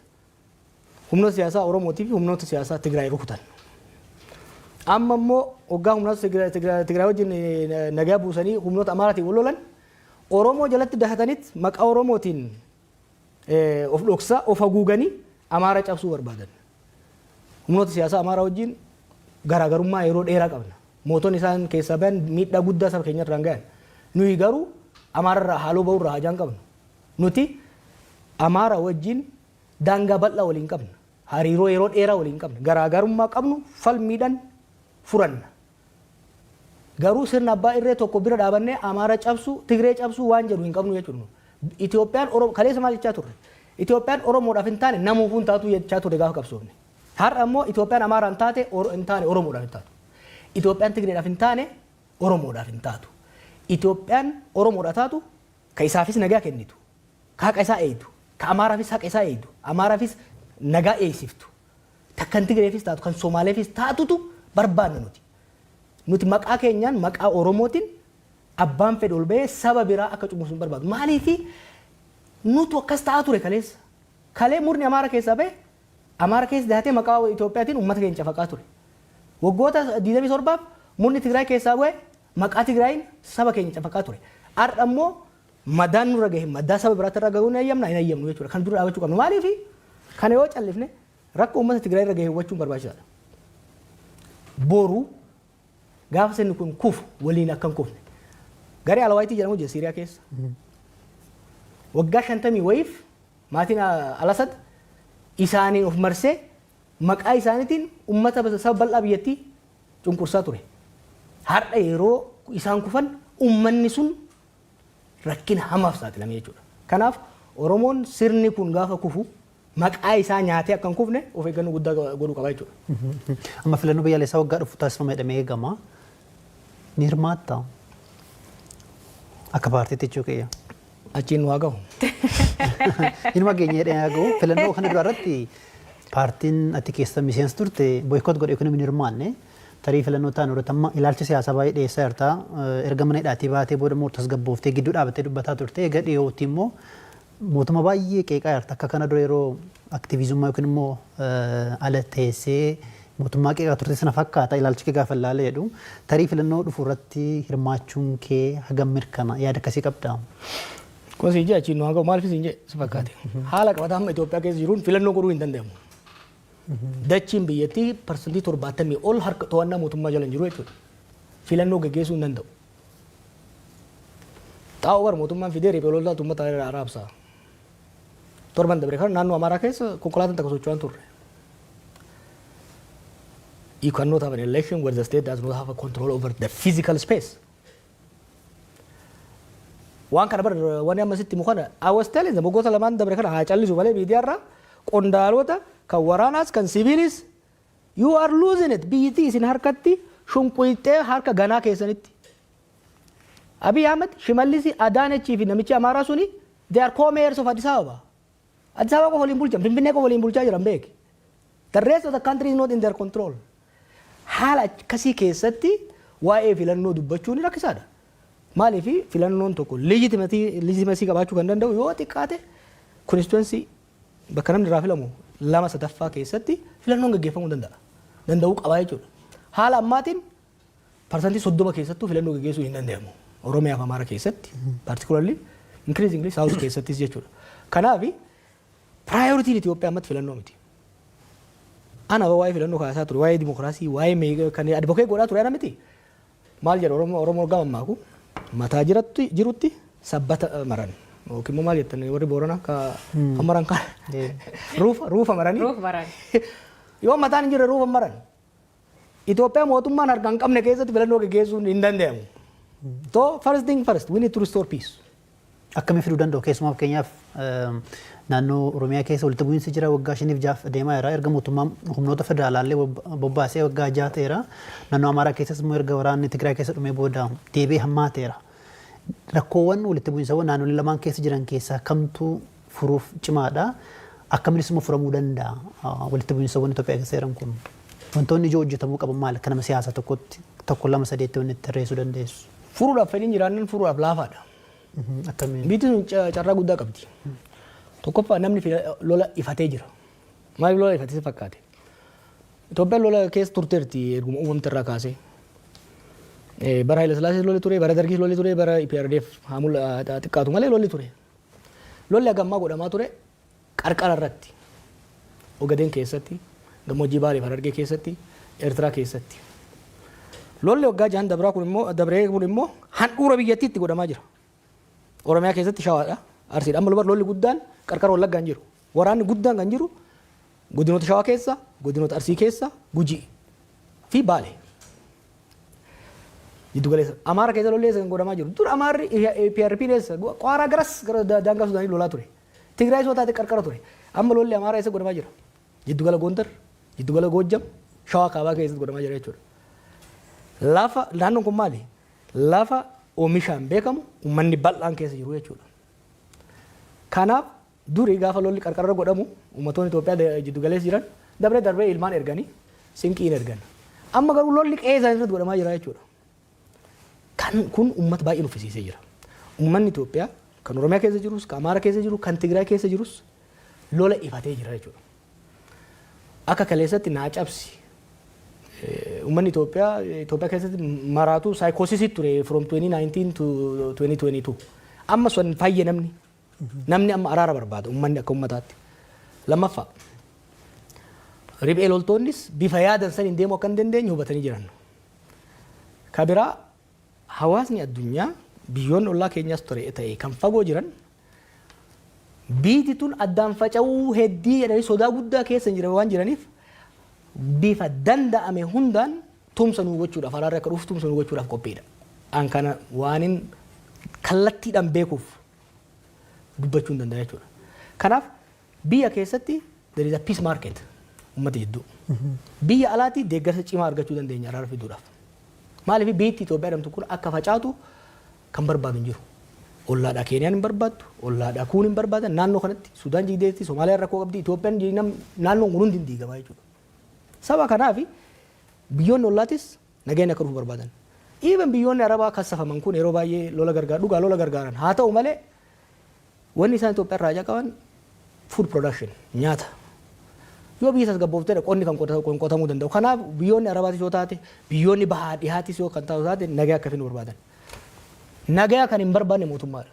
humnoota siyaasaa Oromootii fi humnoota siyaasaa Tigraay rukutan. Amma immoo waggaa humnoota Tigraay wajjin nagaa buusanii humnoota Amaaraatiin wal lolan Oromoo jalatti dahatanitti maqaa Oromootiin of dhoksaa of haguuganii Amaaraa cabsuu barbaadan. Humnoota siyaasaa Amaaraa wajjin garaagarummaa yeroo dheeraa qabna. Mootonni isaan keessaa bahan miidhaa guddaa saba keenya irraan gahan. Nuyi garuu Amaararraa haaloo bahuu irraa hajaan qabnu. Nuti Amaara wajjin daangaa bal'aa waliin qabna. Hariiroo yeroo dheeraa waliin qabna. Garaagarummaa qabnu falmiidhaan furanna. Garuu sirna abbaa irree tokko bira dhaabannee Amaara cabsu, Tigree cabsu waan jedhu hin qabnu jechuudha. Itoophiyaan kaleessa maal jechaa turre? Itoophiyaan Oromoodhaaf hin taane namuuf hin taatu jechaa turre gaafa qabsoofne. Har'a immoo Itoophiyaan Amaaraan taate hin taane Oromoodhaaf hin taatu. Itoophiyaan Tigreedhaaf hin taane Oromoodhaaf hin taatu. Itoophiyaan Oromoodhaaf taatu ka isaafis nagaa kennitu. Ka haqa isaa eeyyitu. Ka Amaaraafis haqa isaa eeyyitu. Amaaraafis nagaa eeysiftu. Takkan Tigreefis taatu kan Somaaleefis taatutu barbaanna nuti. Nuti maqaa keenyaan maqaa Oromootiin abbaan fedhe ol bahee saba biraa akka cunqursu barbaadu. Maaliifi nutu akkas ta'aa ture kaleessa. Kalee murni Amaara keessaa bahe Amaara keessa dahatee maqaa Itoophiyaatiin uummata keenya cafaqaa ture. Waggoota 27 murni Tigraay keessaa bahe maqaa Tigraayin saba keenya cafaqaa ture. Har'a immoo madaan nurra gahe maddaa saba biraatti irra gahuu hin hayyamnu jechuudha. Kan dura dhaabachuu qabnu. Maaliifi kana yoo callifne rakkoo uummata Tigraay irra gahe hubachuun barbaachisaadha. Boru gaafa sirni kun kufu waliin akkan kufne. Garee Alawaayitii jedhamu jira Siiriyaa keessa. Waggaa 50 wayiif maatiin Alasad isaaniin of marsee maqaa isaaniitiin uummata saba bal'aa biyyattii cunqursaa ture. Har'a yeroo isaan kufan uummanni sun rakkina hamaaf saaxilame jechuudha. Kanaaf Oromoon sirni kun gaafa kufu maqaa isaa nyaatee akkan kufne of eeggannoo guddaa godhuu qaba jechuudha. Amma filannoo biyyaalessaa waggaa dhufu taasifama jedhamee eegama. Ni hirmaatta akka paartiitti jechuu kiyya. Achiin waa gahu. Ilma keenya jedhee haa gahu filannoo kana dura irratti paartiin ati keessa miseensa turte boykoot godhee kun hin hirmaanne tarii filannoo ta'an irratti amma ilaalcha siyaasaa baay'ee dhiyeessaa jirta. Erga mana hidhaatii baatee booda immoo tasgabbooftee gidduu dhaabattee dubbataa turte. Egaa dhiyootti immoo mootummaa baay'ee qeeqaa jirta. Akka kana dura yeroo aktiviizummaa yookiin immoo ala teessee mootummaa qeeqaa turte sana fakkaata ilaalchi kee gaafa ilaalee jedhu tarii filannoo dhufu irratti hirmaachuun kee hagam mirkana yaada akkasii qabda. Kun siin jee achiin nu hanga maaliif siin jee si fakkaate. Haala qabataa amma Itoophiyaa keessa jiruun filannoo godhuu hin danda'amu. Dachiin biyyattii parsantii 70 ol harka to'annaa mootummaa jala hin jiru jechuudha. Filannoo gaggeessuu hin danda'u. Xaa'oo bar mootummaan fidee riphee loltoota uummata araabsaa. Torban dabre kan naannoo Amaaraa keessa konkolaataan takka socho'an turre. You cannot have an election where the state does not have a control over the physical space. Waan kana bar wani amma sitti mukana I was telling them goota lamaan dabre kana haa callisu malee miidiyaarra qondaalota kan waraanaas kan siviilis you are losing it biyyittii isin harkatti shunquyxee harka ganaa keessanitti. Abiy Ahmed Shimallisi Adaanechii fi namichi Amaaraa suni they are co-mayors of Addis Ababa. Addis Ababa qofa waliin bulchan Finfinnee qofa waliin bulchaa jiran beeki. The rest of the country is not in their control. Haala akkasii keessatti waa'ee filannoo dubbachuun rakkisaadha. Maaliifi filannoon tokko legitimacy qabaachuu kan danda'u yoo xiqqaate constituency bakka namni irraa filamu 2/3 keessatti filannoon gaggeeffamuu danda'a. Danda'uu qaba jechuudha. Haala ammaatiin parsantii 30 keessattuu filannoo gaggeessuu hin danda'amu. Oromiyaa fi Amaara keessatti particularly increasingly South keessattis jechuudha. Kanaaf priority Itoophiyaa ammatti filannoo miti. Ana waa'ee filannoo kaasaa ture waa'ee dimokiraasii waa'ee kan advocate godhaa ture ana miti. Maal jedha Oromoo gama maaku mataa jirutti sabbata maran. Yookiin immoo maal jettan warri Booranaa ka maran kan ruufa maranii. Ruufa maran. Yoo mataan hin jirre ruufa maran. Itoophiyaa mootummaan harka hin qabne keessatti filannoo gaggeessuun hin danda'amu. So first thing first we need to restore peace. Akkamii fiduu danda'u keessumaa fakkeenyaaf naannoo Oromiyaa keessa walitti bu'iinsi jira waggaa 5 deemaa jira erga mootummaan humnoota federaalaallee bobbaasee waggaa 6 ta'eera naannoo Amaaraa keessas immoo erga waraanni Tigraay keessa dhumee booda deebi'ee hammaateera. Rakkoowwan walitti bu'iinsawwan naannolee lamaan keessa jiran keessaa kamtu furuuf cimaadha akkaminis immoo furamuu danda'a walitti bu'iinsawwan Itoophiyaa keessa jiran kun wantoonni ijoo hojjetamuu qaban maal akka nama siyaasa tokkotti tokko lama sadeetti wanni itti tarreessuu dandeessu. Furuudhaaf fedhiin jiraannan furuudhaaf laafaadha. Akkamiin? Biitiin carraa guddaa qabdi. Tokkoffaa namni lola ifatee jira. Maaliif lola ifatee si fakkaate? Itoophiyaan lola keessa turteerti erguma uumamte irraa kaasee. Bara Haile Sillaasee lolli ture, bara Dargii lolli ture, bara IPRDF haamul xiqqaatu malee lolli ture. Lolli hagammaa godhamaa ture qarqara irratti. Ogadeen keessatti, gammoojjii Baalee fi Harargee keessatti, Eertiraa keessatti. Lolli waggaa jahan dabree kun immoo handhuura biyyattiitti godhamaa jira. Oromiyaa keessatti shawaadha. Arsiidha. Amma lolli guddaan qarqara wallaggaan jiru. Waraanni guddaan kan jiru godinoota shawaa keessa, godinoota arsii keessa, Gujii fi Baalee. Jiddu galeessa. Amaara keessa lolli kan godhamaa jiru. Dur Amaarri PRP keessa Qaaraa garas gara daangaa Sudaanii lolaa ture. Tigraay soo taate qarqara ture. Amma lolli Amaara keessa godhamaa jira. Jiddu gala Gondar, jiddu gala Goojjam, shawaa kaabaa keessatti godhamaa jira jechuudha. Lafa naannoon kun maali? Lafa oomishaan beekamu uummanni bal'aan keessa jiru jechuudha. Kanaaf durii gaafa lolli qarqara godhamu uummattoonni Itoophiyaa jiddu galeessa jiran darbee ilmaan erganii sinqiin ergan. Amma garuu lolli qe'ee isaanii irratti godhamaa jira jechuudha. Kun uummata baay'ee nuffisiisee jira. Uummanni Itoophiyaa kan Oromiyaa keessa jirus, kan Amaara keessa jiru, kan Tigraay keessa jirus lola ifatee jira jechuudha. Akka kaleessatti naa cabsi. Uummanni Itoophiyaa keessatti maraatu saayikoosisii ture from 2019 to 2022. Amma sun fayyee namni amma araara barbaada uummanni akka uummataatti. Lammaffaa riphee loltoonnis bifa yaadan saniin deemuu akka hin dandeenye hubatanii jiran. Kabiraa hawaasni addunyaa biyyoonni ollaa keenyaas ture ta'e kan fagoo jiran biyyi tun addaan faca'uu heddii jedhanii sodaa guddaa keessa jiran waan jiraniif bifa danda'ame hundaan tumsa nuu gochuudhaaf araarri akka dhufu tumsa nuu gochuudhaaf qophiidha. An kana waanin kallattiidhaan beekuuf dubbachuu hin danda'a jechuudha. Kanaaf biyya keessatti there is a peace market uummata jidduu. Biyya alaatti deeggarsa cimaa argachuu dandeenya araara fiduudhaaf. Maaliif biyyi Itoophiyaa jedhamtu kun akka facaatu kan barbaadu hin jiru. Ollaadhaa Keeniyaan hin barbaaddu, ollaadhaa kuun hin barbaadan naannoo kanatti Sudaan jigdeetti, Somaaliyaa rakkoo qabdi, Itoophiyaan naannoon kun hundi hin diigamaa jechuudha. Saba kanaaf biyyoonni ollaattis nageenya akka dhufu barbaadan. Even biyyoonni Arabaa kassafaman kun yeroo baay'ee lola gargaaran. Haa ta'u malee wanni isaan Itoophiyaa irraa qaban food production nyaata. Yoo biyya tasgabbooftee qonni kan qotamuu danda'u. Kanaaf biyyoonni Arabaatis yoo taate biyyoonni bahaa dhihaatis yoo kan taatu taate nagaa akka finnu barbaadan. Nagaa kan hin barbaanne mootummaadha.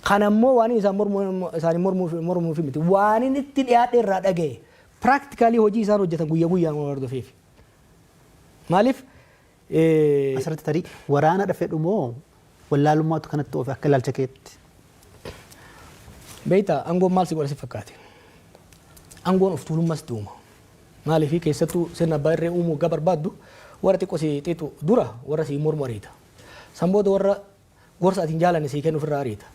Kan ammoo waan isaan mormuuf miti. Waan inni itti dhiyaate irraa dhaga'e. Practically hojii isaan hojjetan guyyaa guyyaan hordofeef. Maaliif? Asirratti tarii waraana dhafedhu moo wallaalummaatu kanatti oofe akka ilaalcha keetti? Beektaa aangoon maal si godha si fakkaate? Aangoon of tuulummaas duuma. Maaliif keessattuu sirna abbaa irree uumuu gaa barbaaddu warra xiqqoo si xiixu dura warra si mormu ariita. Sanbooda warra gorsa atiin jaalanne si kennu ofirraa ariita.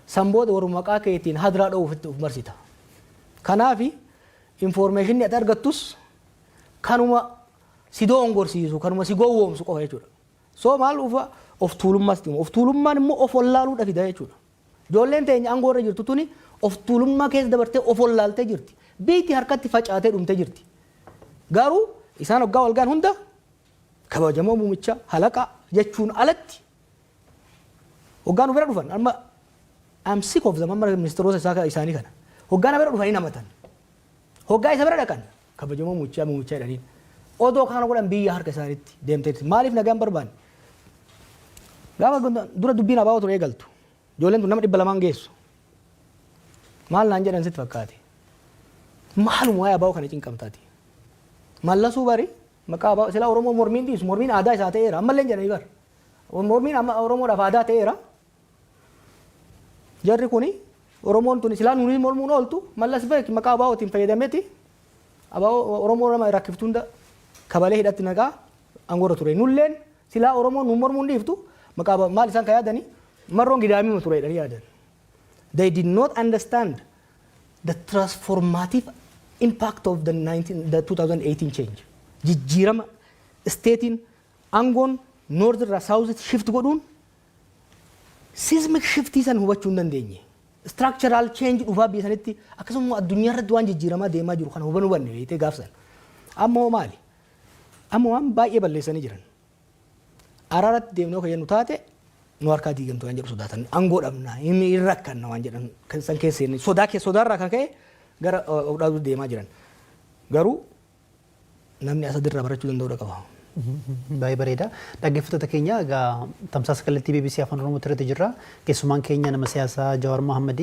Sanbooda warra maqaa keetiin hadiraa dho'uuf of marsita. Kanaafi information ati argattus kanuma si doongorsiisu kanuma si gowwoomsu qofa jechuudha. So maal ufa of tuulummaas duuma. Of tuulummaan immoo of wallaaluudha fida jechuudha. Ijoolleen teenya aangoo irra jirtu tuni of tuulummaa keessa dabartee of wallaaltee jirti. Biitti harkatti facaatee dhumtee jirti. Garuu isaan waggaa walgaan hunda kabajamoo muumicha halaqa jechuun alatti waggaan bira dhufan amma I'm sick of them amma ministeerota isaanii kana waggaan bira dhufanii namatan waggaa isa bira dhaqan kabajamoo muumicha jedhaniin odoo kana godhan biyya harka isaaniitti deemteetti maaliif nagaan barbaanne gaafa dura dubbiin abaa'oo ture eegaltu ijoolleen tun nama 200 geessu maal naan jedhan sitti fakkaate maaluma waa'ee abaa'oo kana cinqamtaati mallasuu bari maqaa abaa'oo sila Oromoo mormiin dhiisu mormiin aadaa isaa ta'eera ammallee jedhanii bar mormiin Oromoodhaaf aadaa ta'eera jarri kuni Oromoon tuni silaa nuuni mormuun ooltu mallas beeki maqaa abaa'ootiin fayyadameeti abaa'oo Oromoo nama rakkiftu hunda kabalee hidhatti nagaa angoora ture nulleen silaa Oromoon nu mormuun dhiiftu maqaa maal isaan ka yaadanii marroon gidaamii ture jedhanii yaadan. They did not understand the transformative impact of the 2018 change. Jijjiirama statein angoon north irraa south shift godhuun seismic shift san hubachuu hin dandeenye. Structural change dhufaa biyya sanitti akkasuma addunyaa irratti waan jijjiiramaa deemaa jiru kana hubanne beektee gaafsan. Amma maali? Amma waan baay'ee balleessanii jiran. Araaratti deemnoo kan jennu taate nu harkaa diigamtu waan jedhu sodaatan angoo dhabnaa inni irra kanna waan jedhan kan san keessee sodaarraa kan ka'e gara dhaabuu deemaa jiran. Garuu namni asadirraa barachuu danda'udha qaba. Baay'ee bareeda. Dhaggeeffattoota keenya egaa tamsaasa kallattii BBC Afaan Oromoo irratti jirra. Keessumaan keenya nama siyaasaa Jawaar Mohammed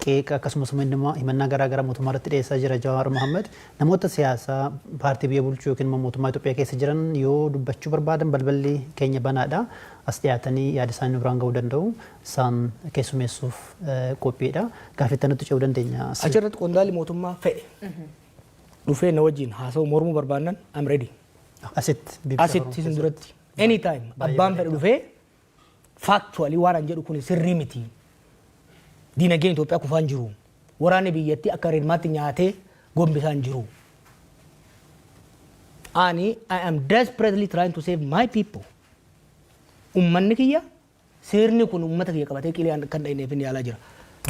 qeeqa akkasumas immoo himannaa garaagaraa mootummaa irratti dhiyeessaa jira Jawaar Mohammed. Namoota siyaasaa paartii biyya bulchuu yookiin immoo mootummaa Itoophiyaa keessa jiran yoo dubbachuu barbaadan balballi keenya banaadha. As dhiyaatanii yaada isaanii biraan ga'uu danda'u. Isaan keessummeessuuf qophiidha. Gaaffii nutti ce'uu dandeenya. Achirratti qondaalli mootummaa fedhe dhufee na wajjin haasa'u mormuu barbaannan I'm ready. Asitti isin duratti anytime abbaan fedhe dhufee factually waan an jedhu kun sirrii miti. Diinagdeen Itoophiyaa kufaan jiru. Waraanni biyyattii akka reermaatti nyaatee gombisaan jiru. I am desperately trying to save my people. Ummanni kiyya seerni kun ummata kiyya qabatee qilee kan dha'ineef inni yaalaa jira.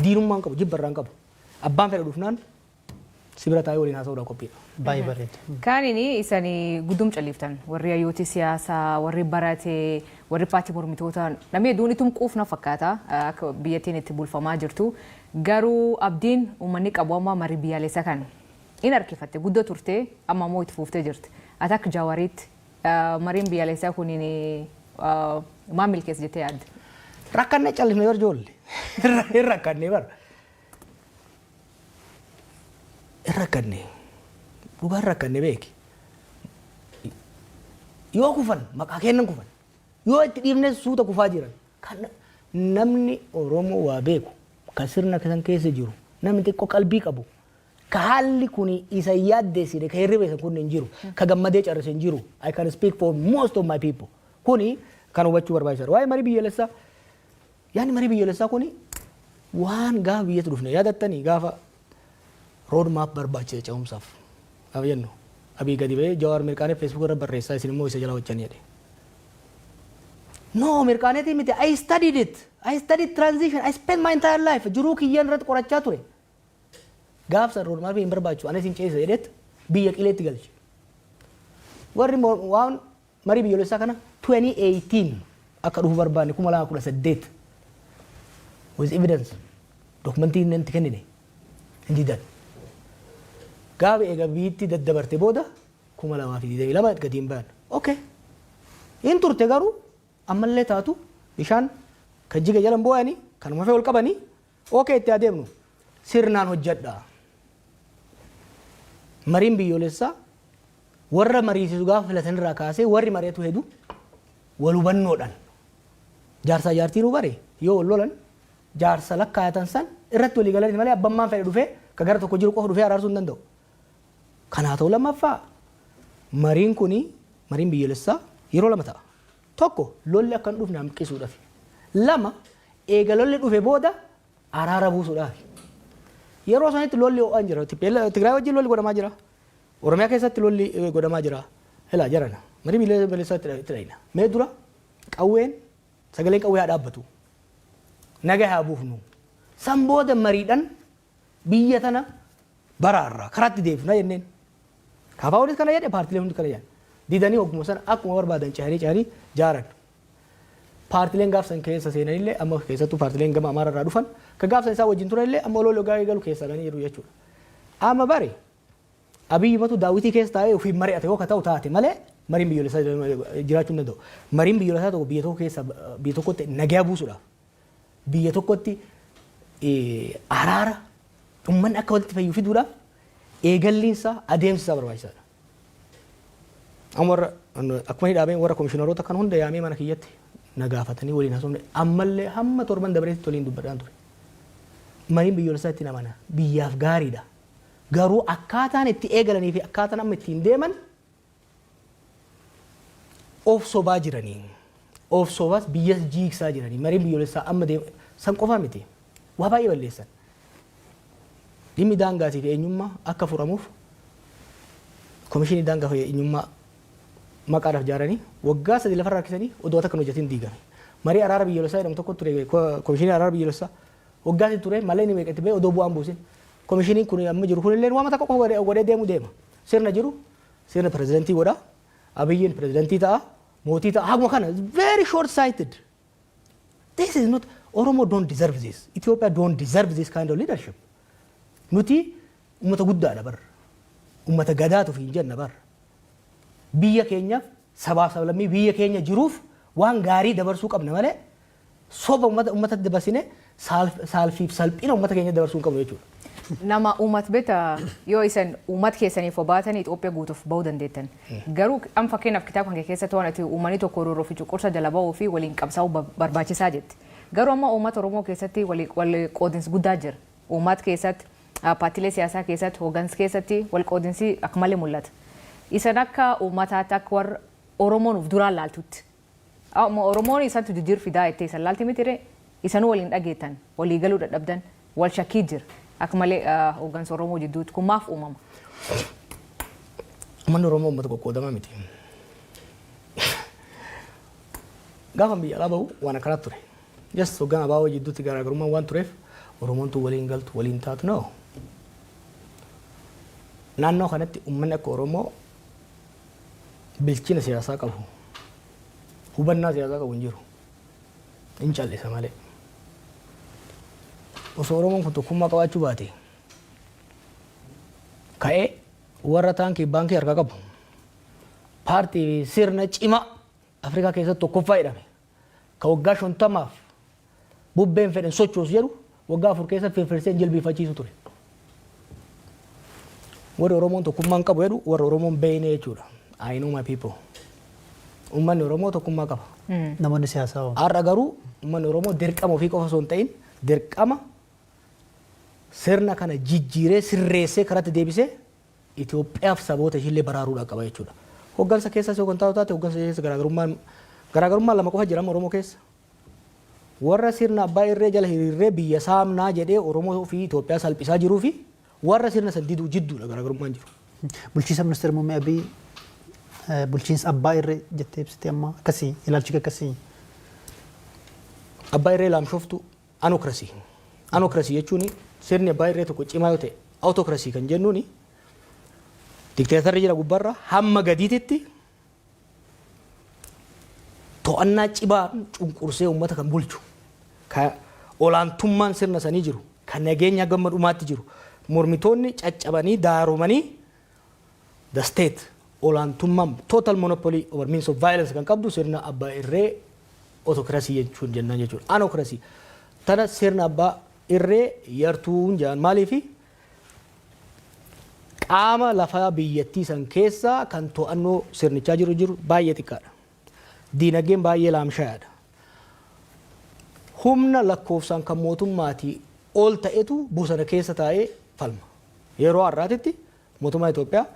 Diinummaan qabu jibbarraan qabu. Abbaan fedhe dhufnaan sibira taa'ee waliin haasa'uudhaan qophiidha. Baay'ee bareeda. Kaanini isanii guddum calliftan warri hayyooti siyaasaa warri baratee warri paartii mormitoota namni hedduun itum quufna fakkaata akka biyyattiin itti bulfamaa jirtu garuu abdiin uummanni qabu amma marii biyyaalessa kan in harkifatte guddoo turte amma immoo itti fuuftee jirti. Ati akka Jawaariitti mariin biyyaalessaa kuniin maal milkeessa jettee yaadda? Rakkannee callifnee bar joolle. Rakkannee bar. Rakkannee. Dhugaan rakkannee beeki. Yoo kufan maqaa kennan kufan. Yoo itti dhiibne suuta kufaa jiran. Kan namni Oromoo waa beeku kan sirna kan keessa jiru namni xiqqoo qalbii qabu. Ka haalli kun isa yaaddeessine ka hirriba isa kun hin jiru. Ka gammadee carrase hin jiru. I can speak for most of my people. Kuni kan hubachuu barbaachisaadha. Waa'ee marii biyyaalessaa yaani marii biyyaalessaa kuni waan gaafa biyyatti dhufne yaadattanii gaafa road map barbaachisa ce'umsaaf. Gaafa jennu abii gadi ba'ee Jawaar mirqaanee Facebook irra barreessaa isin immoo isa jala hojjanii jedhe. No, mirqaaneetii miti. I studied it. I studied transition. I spent my entire life. Jiruu kiyyaan irratti qorachaa ture. Gaafsan road map hin barbaachisu. Anis hin ceesa jedheet biyya qileetti galche. Warri waan marii biyyoolessaa kana 2018 akka dhufu barbaanne 2018 with evidence dokumentii inni itti kennine hin didan. Gaafa eega biyyatti daddabarte booda 2022 gadi hin ba'an. Okay. Hin turte garuu ammallee taatu bishaan kan jiga jalan boo'anii kanuma fee ol qabanii okay itti adeemnu sirnaan hojjedha. Mariin biyyoolessaa warra mariisisu gaafa filatan irraa kaasee warri mari'atu hedduu wal hubannoodhaan jaarsaa jaartii nu bare yoo wal lolan jaarsa lakkaayatan san irratti walii galanii malee abbammaan fedhe dhufee ka gara tokko jiru qofa dhufee araarsuu hin danda'u. Kanaa ta'u lammaffaa mariin kuni mariin biyyoolessaa yeroo lama ta'a. Tokko lolli akka hin dhufne hanqisuudhaaf. Lama eega lolli dhufe booda araara buusuudhaaf. Yeroo sanitti lolli ho'aan jira. Tigraay wajjin lolli godhamaa jira. Oromiyaa keessatti lolli godhamaa jira. Helaa jarana. Marii biyyoolessaa itti dhayina. Mee dura qawween sagaleen qawwee haa dhaabbatu. Nagaa haa buufnu. San booda mariidhaan biyya tana baraarraa karaatti deebifna jenneen. Kaafaa olis kana jedhe paartiilee hundi kana jedhan. Didanii ogguma sana akkuma barbaadan cahanii jaaran. Paartiileen gaafsan keessa seenanillee amma keessattuu paartiileen gama Amaararraa dhufan kan gaafsan isaa wajjin turanillee amma lolli gaa'ee galu keessa ganii jiru jechuudha. Amma bare Abiyyi matu daawwitii keessa taa'ee ofii mari'ate yoo ka ta'u taate malee mariin biyyoolessaa jiraachuu hin danda'u. Mariin biyyoolessaa tokko biyya tokko keessa biyya tokkotti nagaa buusuudhaaf biyya tokkotti araara uummanni akka walitti fayyuu fiduudhaaf eegalliinsaa adeemsisaa barbaachisaadha. Amma warra akkuma hidhaabeen warra komishiinaroota kan hunda yaamee mana kiyyatti nagaafatanii waliin haasofne ammallee hamma torban dabreetti waliin dubbadhaan ture. Mariin biyyoolessaa itti namana biyyaaf gaariidha. Garuu akkaataan itti eegalanii fi akkaataan amma ittiin deeman of sobaa jiranii. Of sobaas biyyas jiigsaa jiranii. Mariin biyyoolessaa amma san qofaa miti. Waa baay'ee balleessan. Dhimmi daangaatii fi eenyummaa akka furamuuf komishinii daangaa fi eenyummaa maqaadhaaf ijaaranii waggaa 3 lafarraa rakkisanii odoo akka hojjetin diigame. Marii araara biyyoolessaa jedhamu tokko ture komishinii araara biyyoolessaa waggaa ture malee ni meeqatti ba'e odoo bu'aan buusin. Komishiniin kun amma jiru kun illee waan tokko godhee deema. Sirna jiru sirna pirezidantii godha. Abiyyiin pirezidantii ta'a. Mootii ta'a. Haguma kana very short sighted. This is not Oromo don't deserve this. Ethiopia don't deserve this kind of leadership. Nuti ummata guddaadha bar. Ummata gadaatu fi hin jenna bar. Biyya keenya sabaaf sablammii biyya keenya jiruuf waan gaarii dabarsuu qabna malee soba ummata dabarsine saalfiif salphina uummata keenya dabarsuu hin qabnu jechuudha. Nama uummata beekta yoo isin uummata keessaniif baatanii Itoophiyaa guutuuf bahuu dandeettan. Garuu amma fakkeenyaaf kitaaba kan keessatti waan ati uummanni tokko roorroo fi cunqursa jala bahuu fi waliin qabsaa'uu barbaachisaa jetti. Garuu amma uummata Oromoo keessatti wal qoodinsi guddaa jira. Uummata keessatti paartiilee siyaasaa keessatti hoggansa keessatti wal qoodinsi akka malee mul'ata. Isan akka uummataatti akka warra Oromoon of duraan laaltutti. Oromoon isantu jijjiir fidaa itti isan laalti mitire isanuu waliin dhageettan walii galuu dadhabdan wal shakkii jira. Akka malee hoggansa Oromoo jidduutti kun maaf uumama? Uummanni Oromoo uummata qoqqoodamaa miti. Gaafa biyya alaa bahu waan akkanaatti ture. Jas hoggan abaaboo jidduutti garaagarummaan waan tureef Oromoontu waliin galtu waliin taatu noo. Naannoo kanatti uummanni akka Oromoo bilchina siyaasaa qabu. Hubannaa siyaasaa qabu hin jiru. Hin callisa malee. Osoo Oromoon kun tokkummaa qabaachuu baate ka'ee warra taankii baankii harkaa qabu paartii sirna cimaa Afrikaa keessatti tokkoffaa jedhame ka waggaa 50 bubbeen fedhan sochoosu jedhu waggaa 4 keessa firfirsee jilbiifachiisu ture. Warri Oromoon tokkummaan qabu jedhu warra Oromoon beeyne jechuudha. I know my people. Uummanni Oromoo tokkummaa qaba. Namoonni siyaasaa hoo? Har'a garuu uummanni Oromoo dirqama ofii qofa osoo hin ta'in dirqama sirna kana jijjiiree sirreessee karatti deebisee Itoophiyaaf saboota ishillee baraaruudhaan qaba jechuudha. Hoggansa keessas yoo kan taate hoggansa keessa garaagarummaan lama qofa jira Oromoo keessa. Warra sirna abbaa irree jala hiriirree biyya saamnaa jedhee Oromoo fi Itoophiyaa salphisaa jiruu fi warra sirna san diduu jidduudha garaagarummaan jiru. Bulchiinsa ministeera muummee Abiy bulchiinsa abbaa irree jettee ibsite amma akkasii ilaalchi akkasii. Abbaa irree laamshoftu anokrasii. Anokrasii jechuun sirni abbaa irree tokko cimaa yoo ta'e autokrasii kan jennuuni dikteetarri jira gubbarra hamma gadiititti to'annaa cibaa cunqursee uummata kan bulchu ka olaantummaan sirna sanii jiru kan nageenya gamma dhumaatti jiru mormitoonni caccabanii daaromanii the state olaantummaan total monopoly over means of violence kan qabdu sirna abbaa irree autokrasii jechuun jennaan jechuudha. Anokrasii tana sirna abbaa irree yartuun jedhan maaliifi qaama lafaa biyyattii san keessaa kan to'annoo sirnichaa jiru baay'ee xiqqaadha. Diinagdeen baay'ee laamshaadha. Humna lakkoofsaan kan mootummaatii ol ta'etu bosona keessa taa'ee falma. Yeroo har'aatitti mootummaa Itoophiyaa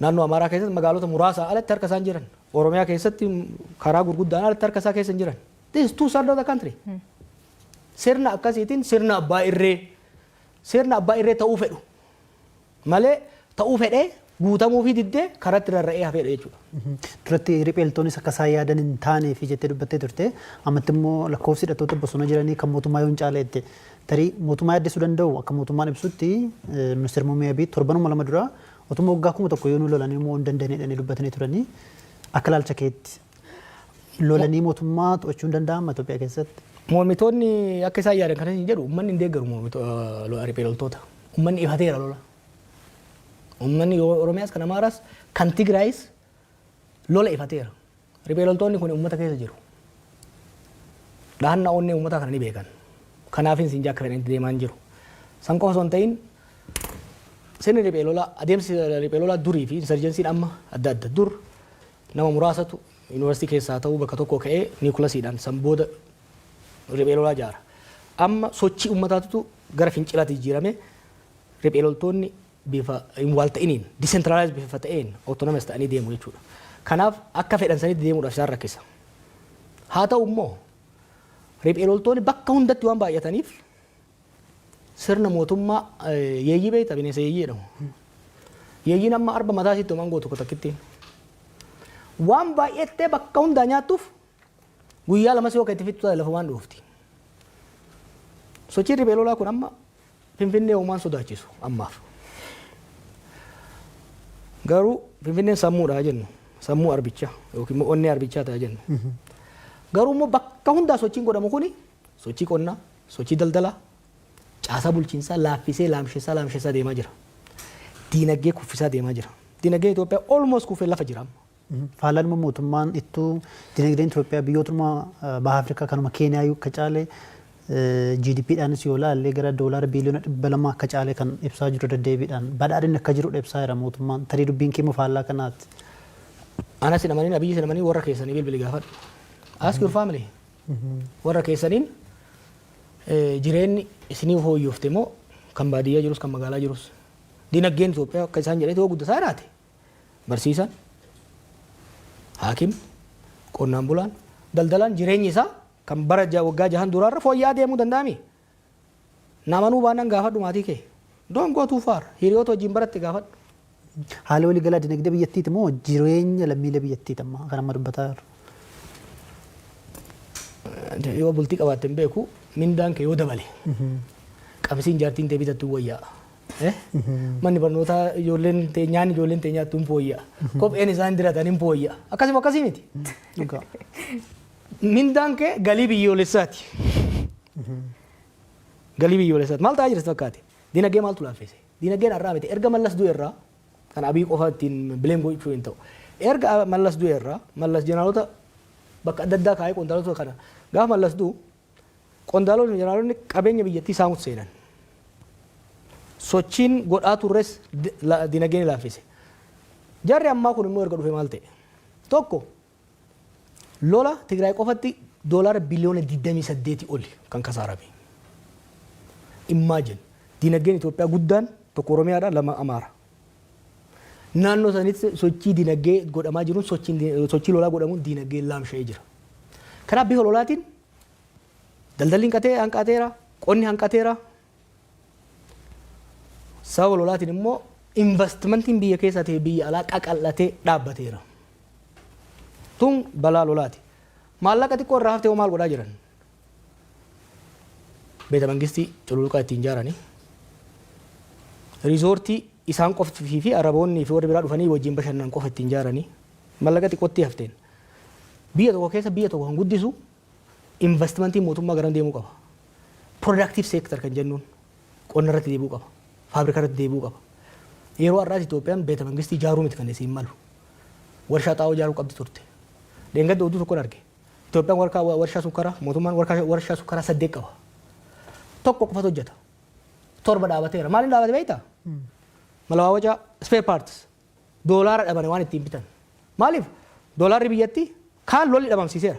naannoo Amaaraa keessatti magaalota muraasa alatti harka isaan jiran. Oromiyaa keessatti karaa gurguddaan alatti harka isaa keessa hin jiran. This is two sides of the country. Sirna akkasiitiin sirna abbaa irree ta'uu fedhu malee ta'uu fedhee guutamuu fi diddee karatti rarra'ee hafeedha jechuudha. Duratti ripheeltoonnis akka isaan yaadan hin taanee fi jettee dubbattee turte ammatti immoo lakkoofsi hidhattoota bosona jiranii kan mootummaa yoo hin caaleette tarii mootummaa yaaddessuu danda'u akka mootummaan ibsutti ministeera muummee Abiy torbanuma lama dura otuma waggaa 1000 yoo nu lolanii immoo hin dandeenye dubbatanii turanii akka ilaalcha keetti lolanii mootummaa to'achuu hin danda'ama Itoophiyaa keessatti. Mormitoonni akka isaan yaadan kan hin jedhu uummanni hin deeggaru ripheeltoota. Uummanni ifateera lola. Uummanni Oromiyaas kan Amaaraas kan Tigraayis lola ifateera. Ripheeltoonni kun uummata keessa jiru. Dhaannaa onnee uummataa kana ni beekan. Kanaafin siin jaakka fedhanii deemaa hin jiru. San qofa osoo hin ta'in sirni ripheelolaa adeemsi ripheelolaa durii fi insurgensiin amma adda adda dur nama muraasatu yuunivarsiitii keessaa ta'uu bakka tokko ka'ee niikulasiidhaan san booda ripheelolaa ijaara. Amma sochii uummataatu gara fincilaatti jijjiirame ripheeloltoonni bifa wal ta'iniin decentralized bifa ta'een autonomous ta'anii deemu jechuudha. Kanaaf akka fedhan sanitti deemuudhaaf isaan rakkisa. Haa ta'u immoo ripheeloltoonni bakka hundatti waan baay'ataniif sirna mootummaa yeeyyii beekta bineensa yeeyyii jedhamu. Yeeyyiin amma arba mataa isiitti homaan gootu takkitti. Waan baay'attee bakka hundaa nyaattuuf guyyaa lamas yoo itti fixtu lafa waan dhoofti. Sochiin ripheelolaa kun amma Finfinnee uumaan sodaachisu ammaaf. Garuu Finfinneen sammuudha jennu sammuu arbichaa yookiin immoo onnee arbichaa ta'a jennu. Garuu immoo bakka hundaa sochiin godhamu kuni sochii qonnaa, sochii daldalaa, caasaa bulchiinsaa laaffisee laamsheessaa deemaa jira. Diinagdee kuffisaa deemaa jira. Diinagdeen Itoophiyaa almost kuffee lafa jira. Faalaan mootummaan ittuu diinagdeen Itoophiyaa biyyootuma baha Afrikaa kanuma Keeniyaa akka caale GDPdhaanis yoo ilaalle gara doolaara biliyoona 200 akka caalee kan ibsaa jiru deddeebiidhaan badhaadhinni akka jiru ibsaa jira mootummaan tarii dubbiin kee faallaa kanaatti. Ana sinamanii abiyyi sinamanii warra keessanii bilbili gaafadhu. Ask your family. Warra keessaniin jireenyi isinii hooyyofte moo kan baadiyyaa jirus kan magaalaa jirus. Dinagdeen Itoophiyaa akka isaan jedhee ta'uu guddataa jiraate. Barsiisan, haakim, qonnaan bulaan, daldalaan jireenyi isaa kan bara waggaa 6 duraarra fooyya'aa deemuu danda'ami. Namanuu baanaan gaafadhu maatii kee. Don't go too far. Hiriyoota wajjin baratti gaafadhu. Haala waliigalaa dinagdee biyyattiiti moo jireenya lammiilee biyyattiiti amma kan amma dubbataa jiru? Yoo bultii qabaatte hin beeku mindaan kee yoo dabale. Qabsiin jaartiin ta'e bitattuu wayyaa. Manni barnootaa ijoolleen nyaanni ijoolleen ta'e nyaattu hin fooyyaa. Kopheen isaan diratan hin fooyyaa. Akkasii miti. Mindaan kee galii biyyoolessaati. Galii biyyoolessaati. Maal ta'aa jirti fakkaate? Dinagdee maaltu laaffise? Dinagdeen har'aa miti. Erga mallas du'e irraa kan abii qofa ittiin bileen gochuu hin ta'u. Erga mallas du'e irraa mallas jeneraaloota bakka adda addaa kaa'ee qondaalota kana gaafa mallas du'u qondaalonni jeneraaloonni qabeenya biyyattii saamutti seenan. Sochiin godhaa turres dinagdeen laaffise. Jarri ammaa kun immoo erga dhufe maal ta'e? Tokko lola Tigraay qofatti doolaara biliyoona 28 oli kan kasaarame. Imagine dinagdeen Itoophiyaa guddaan tokko Oromiyaadha lama Amaara. Naannoo sanitti sochii dinagdee godhamaa jiruun sochii lolaa godhamuun dinagdee laamsha'ee jira. Kanaaf bifa lolaatiin daldalli hanqateera, qonni hanqateera. Sababa lolaatiin immoo investimentiin biyya keessaa ta'e biyya alaa qaqal'atee dhaabbateera. Tun balaa lolaati. Maallaqa xiqqoo irraa haftee maal godhaa jiran? Beeta mangistii cululuqaa ittiin ijaaranii. Riizoortii isaan qoftii fi araboonnii fi warri biraa dhufanii wajjin bashannan qofa ittiin ijaaranii. Maallaqa xiqqootti hafteen. Biyya tokko keessa biyya tokko kan guddisu investimentiin mootummaa garan deemuu qaba. Productive sector kan jennuun qonna irratti deebi'uu qaba. Faabirikaa irratti deebi'uu qaba. Yeroo har'aas Itoophiyaan beeta mangistii ijaaruu miti kan isiin malu. Warshaa xaa'oo ijaaruu qabdi turte. Deengadda oduu tokkoon arge. Itoophiyaan warshaa sukkaraa mootummaan warshaa sukkaraa 8 qaba. Tokko qofatu hojjeta. 7 dhaabateera. Maaliin dhaabate beektaa? Malawaawwaca spare parts doolaara dhabane waan ittiin bitan. Maaliif? Doolaarri biyyattii kaan lolli dhabamsiiseera.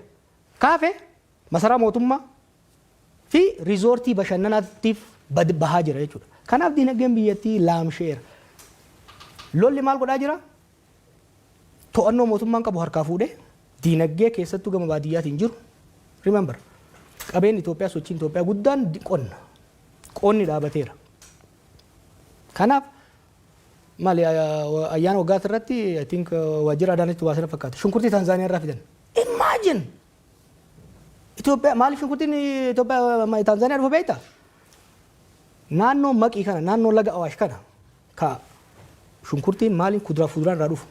Kaafe masaraa mootummaa fi riizoortii bashannanaatiif bahaa jira jechuudha. Kanaaf dinagdeen biyyattii laamsheera. Lolli maal godhaa jira? To'annoo mootummaan qabu harkaa fuudhee dinagdee keessattuu gama baadiyyaatiin jiru. Remember qabeen Itoophiyaa sochiin Itoophiyaa guddaan qonna. Qonni dhaabateera. Kanaaf maali ayyaana waggaa irratti I think waajjira Adaanaatti waa sana fakkaata. Shunkurtii Taanzaaniyaa irraa fidan. Imagine Itoophiyaa maaliif shunkurtiin Itoophiyaa Taanzaaniyaa dhufa beektaa? Naannoo maqii kana naannoo laga Awaash kana ka shunkurtiin maaliin kuduraa fuduraan irraa dhufu.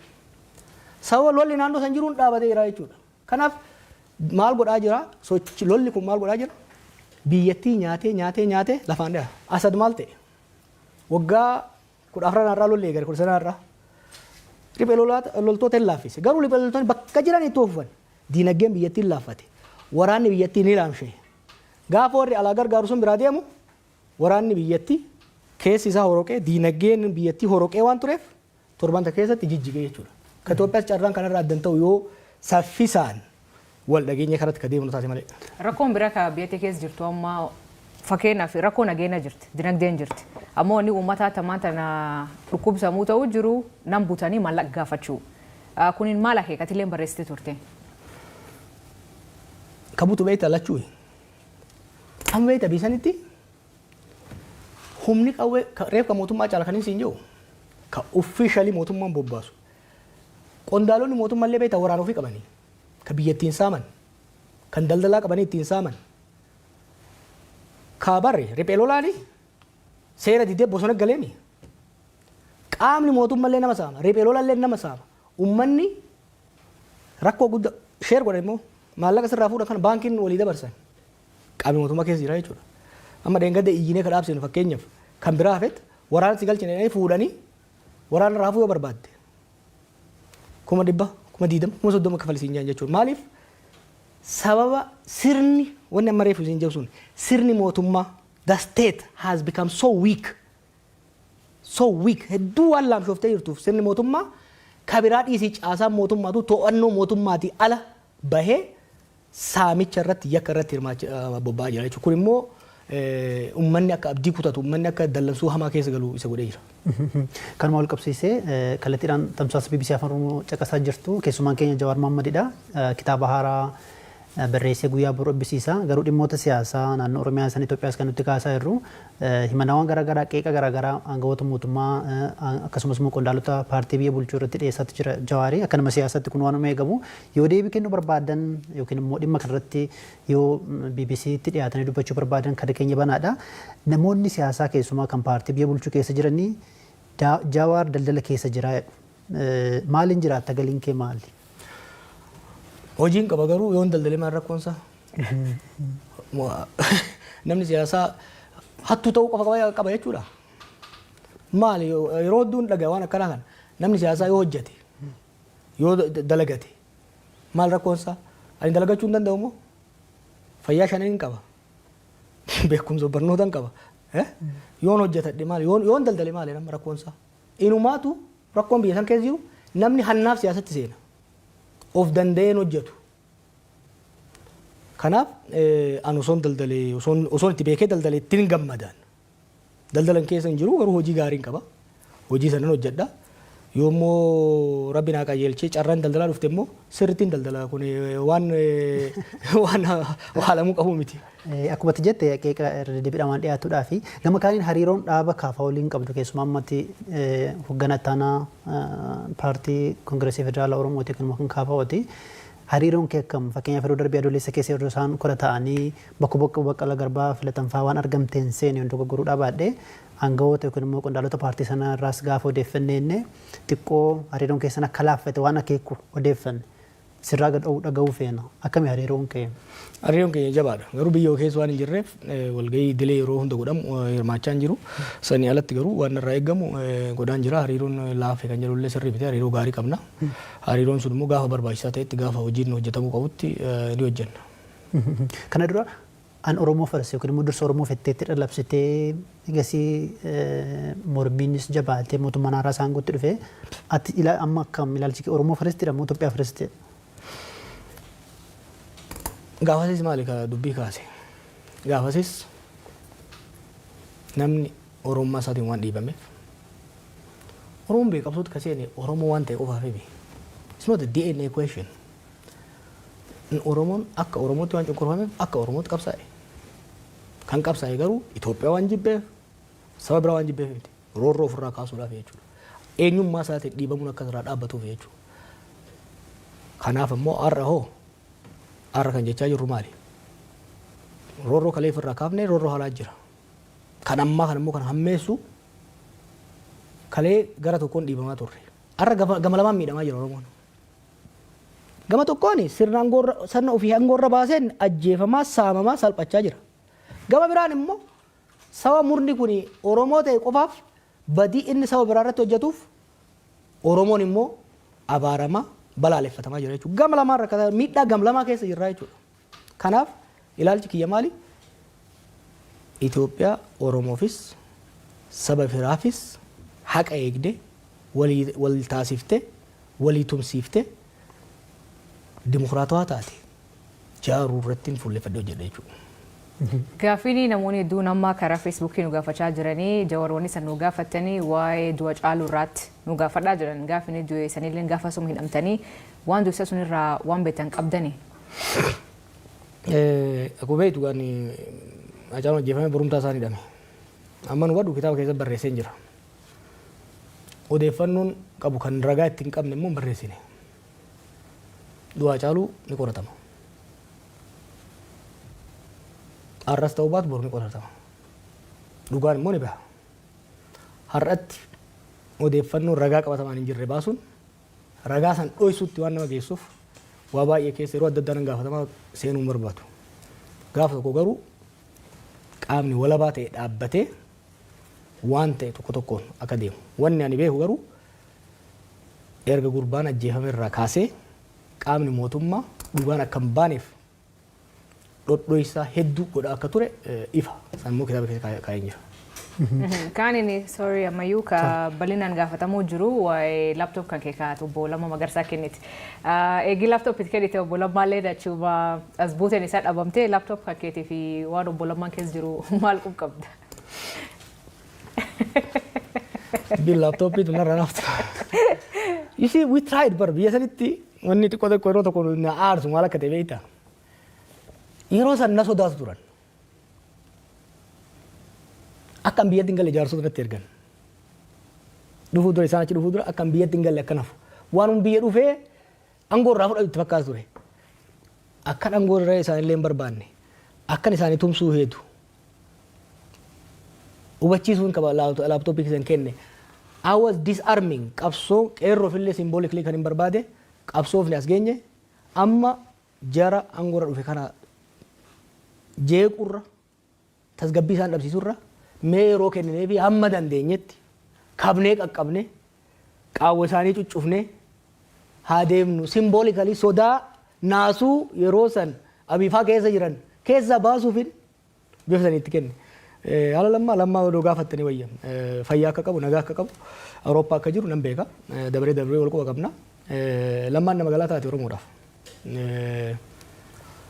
Sababa lolli naannoo san jiruun dhaabateera jechuudha. Kanaaf maal godhaa jira? Lolli kun maal godhaa jira? Biyyattii nyaatee lafaan dhaha. Asad maal ta'e? Waggaa 14 irraa lolli eegale 19 irraa. Riphee loltoota hin laaffise. Garuu riphee loltoonni bakka jiran itti oofan. Dinagdeen biyyattiin laaffate. Waraanni biyyattii ni laamshee. Gaafa warri alaa gargaaru sun biraa deemu waraanni biyyattii keessi isaa horoqee dinagdeen biyyattii horoqee waan tureef torbanta keessatti jijjigee jechuudha. Ka Itoophiyaas carraan kanarraa addan ta'u yoo saffisaan wal dhageenya kanatti ka deemnu taate malee. Rakkoon biraa ka biyya keessa jirtu amma fakkeenyaaf rakkoo nageenya jirti, dinagdeen jirti. Ammoo inni uummataa tamaan tana dhukkubsamuu ta'uu jiru nan butanii maallaqa gaafachuu. Kuniin maal akeekatileen barreessitee turte? Ka butu beektaa lachuu. Amma beektaa biisanitti humni qawwee reefka mootummaa caala kan hin jiru ka officially mootummaan bobbaasu. Qondaalonni mootummaallee beektaa waraana ofii qabanii ka biyyattiin saaman kan daldalaa qabanii ittiin saaman. Ka barre riphee lolaani seera didee bosona galeemi. Qaamni mootummaallee nama saama, riphee lolaallee nama saama. Uummanni rakkoo guddaa sheer godhan immoo maallaqa sirraa fuudhan kan baankiin walii dabarsan. Qaamni mootummaa keessa jira jechuudha. Amma deengadda iyyinee ka dhaabsinu fakkeenyaaf kan biraa hafet waraana si galchine fuudhanii waraana raafuu yoo barbaadde 100,000, 120,000, 130 kafalisiin jechuudha. Maaliif sababa sirni wanni amma reefu isin jedhu sun sirni mootummaa the state has become so weak hedduu waan laamshoftee jirtuuf sirni mootummaa kabiraa dhiisii caasaan mootummaatu to'annoo mootummaatii ala bahee saamicha irratti yakka irratti bobba'aa jira jechuudha. Kun immoo ummanni akka abdii kutatu ummanni akka dallansuu hamaa keessa galu isa godhee jira. Kanuma wal qabsiisee kallattiidhaan tamsaasa BBC Afaan Oromoo caqasaa jirtu keessumaan keenya Jawaar Mohammedidha. Kitaaba haaraa barreessee guyyaa boru eebbisiisa. Garuu dhimmoota siyaasaa naannoo Oromiyaa san Itoophiyaas kan nutti kaasaa jirru himannawwan garaagaraa qeeqa garaagaraa aangawoota mootummaa akkasumas immoo qondaalota paartii biyya bulchuu irratti dhiyeessaatti jira Jawaarii. Akkanuma siyaasatti kun waanuma eegamu yoo deebii kennuu barbaadan yookiin immoo dhimma kanarratti yoo BBCtti dhiyaatanii dubbachuu barbaadan kan keenya banaadha. Namoonni siyaasaa keessumaa kan paartii biyya bulchuu keessa jiranii Jawaar daldala keessa jira. Maaliin jiraatta galiin kee maali? Hojiin qaba garuu yoon daldalee maal rakkoonsa? Namni siyaasaa hattuu ta'uu qaba jechuudha. Maali yeroo hedduun dhagaa waan akkanaa kana namni siyaasaa yoo hojjete yoo dalagate maal rakkoonsa? Ani dalagachuu hin danda'u moo? Fayyaa shaniin qaba. Beekumsa barnootaan qaba. Yoon hojjetadhe maali? Yoon daldale maali nama rakkoonsa? Inumaatu rakkoon biyya san keessa jiru namni hannaaf siyaasatti seena. Of danda'een hojjetu. Kanaaf an osoon daldalee osoon itti beekee daldalee ittiin gammadaan. Daldalan keessa hin jiru garuu hojii gaarii qaba. Hojii sanan hojjedha. Yoommoo rabbi naa qajeelchee carraan daldalaa dhufte immoo sirriittiin daldalaa kun waan waalamuu qabu miti. Akkuma jette qeeqa irra deebiidhaan dhiyaatuudhaa fi gama kaaniin hariiroon dhaaba kaafaa waliin qabdu keessumaa ammatti hoggana ittaanaa paartii Koongireesii Federaalaa Oromooti kan kaafaa'ooti. Hariiroon kee akkam fakkeenyaaf yeroo darbii adoolessa keessa yeroo isaan kora ta'anii bakka Baqqalaa Garbaa filatan fa'aa waan argamteen seeni wantoota gurguruudhaa baadhee aangawoota yookiin immoo qondaalota paartii sanaa irraas gaafa odeeffannee xiqqoo hariiroon keessan akka laaffate waan akeeku odeeffanne sirraa gad dhaga'uu feena. Akkami hariiroon kee? Hariiroon kee jabaadha. Garuu biyya keessa waan hin jirreef walgahii idilee yeroo hunda godhamu hirmaachaa hin jiru. Sanii alatti garuu waan irraa eegamu godhaan jira. Hariiroon laafee kan jedhullee sirrii bitee hariiroo gaarii qabna. Hariiroon sun immoo gaafa barbaachisaa ta'etti gaafa hojiin hojjetamuu qabutti ni hojjenna. Kana dura an Oromoo farse yookiin immoo dursa Oromoo fetteetti dhalabsitee egasii mormiinis jabaatee mootummaan haaraa isaan guutti dhufe ati amma akkam ilaalchi Oromoo farestidha moo Itoophiyaa farestidha? Gaafasis maali ka dubbii kaase? Gaafasis namni Oromummaa isaatiin waan dhiibameef Oromoon beekamsuutu kaseene Oromoo waan ta'e qofaaf himi. It's not a DNA question. Oromoon akka Oromootti waan cunqurfameef akka Oromootti qabsaa'e. Kan qabsaa'e garuu Itoophiyaa waan jibbeef saba biraa waan jibbeef miti. Roorroo ofirraa kaasuudhaaf jechuudha. Eenyummaa isaatiin dhiibamuun akka irraa dhaabbatuuf jechuudha. Kanaaf immoo har'a kan jechaa jirru maali? Roorroo kalee ofirraa kaafnee roorroo haalaa jira. Kan ammaa kan immoo kan hammeessu kalee gara tokkoon dhiibamaa turre. Har'a gama lamaan miidhamaa jira Oromoon. Gama tokkoon sirna ofii hangoorra baaseen ajjeefamaa saamamaa salphachaa jira. Gama biraan immoo saba murni kun Oromoo ta'e qofaaf badii inni saba biraa irratti hojjetuuf Oromoon immoo abaaramaa balaaleffatamaa jira jechuudha. Gama lamaan rakkataa miidhaa gama lamaa keessa jirra jechuudha. Kanaaf ilaalchi kiyya maali? Itoophiyaa Oromoofis saba biraafis haqa eegdee wal taasiftee walii tumsiiftee dimokiraatawaa taate jaaruu irratti fuulleffadhee hojjedha jechuudha. Gaaffiin namoonni hedduun amma karaa Feesbuukii nu gaafachaa jiranii Jawaaronni san nu gaafatanii waa'ee du'a Caaluu irratti nu gaafadhaa jiran gaaffiin du'e sanillee gaafa suma hidhamtanii waan du'e sun irraa waan beektan qabdani. Akkuma beektu kan Hacaaluun ajjeefamee borumtaa isaan hidhame. Amma nu wadhu kitaaba keessa barreessee jira. Odeeffannoon qabu kan ragaa ittiin qabne immoo barreessine. Du'a Hacaaluu ni qoratama. Har'as ta'uu baatu boru ni qoratama. Dhugaan immoo ni baha. Har'atti odeeffannoon ragaa qabatamaan hin jirre baasuun ragaa san dhoysuutti waan nama geessuuf waa baay'ee keessa yeroo adda addaa nan gaafatamaa seenuun barbaadu. Gaafa tokko garuu qaamni walabaa ta'e dhaabbatee waan ta'e tokko tokkoon akka deemu. Wanni ani beeku garuu erga gurbaan ajjeefame irraa kaasee qaamni mootummaa dhugaan akka hin baaneef dhodhoisaa hedduu godha akka ture ifa sammuu kitaaba keessa kaa'ee jira. Kan inni sorry ammayyuu ka bal'inaan gaafatamuu jiru waa'ee laptop kan kee kaa'atu obbo Lammaa Magarsaa kenniti. Eegi laptop itti kennite obbo Lammaallee dachuma as buuteen isaa dhabamtee laptop kan keetii fi waan obbo Lammaan keessa jiru maal qabda? Bil laptop itu narra naftu. You see, we tried, but biyya sanitti wanni xiqqoo tokko yeroo tokko na aarsu maal akka ta'e beektaa? Yeroo san na sodaatu turan. Akkam biyyatti hin galle jaarsota irratti ergan. Dhufuu dura isaan achi dhufuu dura akkam biyyatti hin galle akka nafu. Waan biyya dhufee aangoo irraa fudhatu itti fakkaatu ture. Akkan aangoo irraa isaanillee hin barbaanne. Akkan isaanii tumsuu heetu. Hubachiisuun qaba laaptooppii keessan kenne. I was disarming qabsoo qeerroo fillee symbolically kan hin barbaade qabsoo filee as geenye amma jara aangoo irra dhufe kana jeequrra tasgabbii isaan dhabsiisurra mee yeroo kenninee fi hamma dandeenyetti kabnee qaqqabne qaawwa isaanii cuccufne haa deemnu symbolically sodaa naasuu yeroo san abiifaa keessa jiran keessa baasuufin bifa saniitti kenne. Haala lammaa odoo gaafattanii wayya fayyaa akka qabu nagaa akka qabu Awurooppaa akka jiru nan beeka dabaree wal quba qabna lammaan nama galaa taate Oromoodhaaf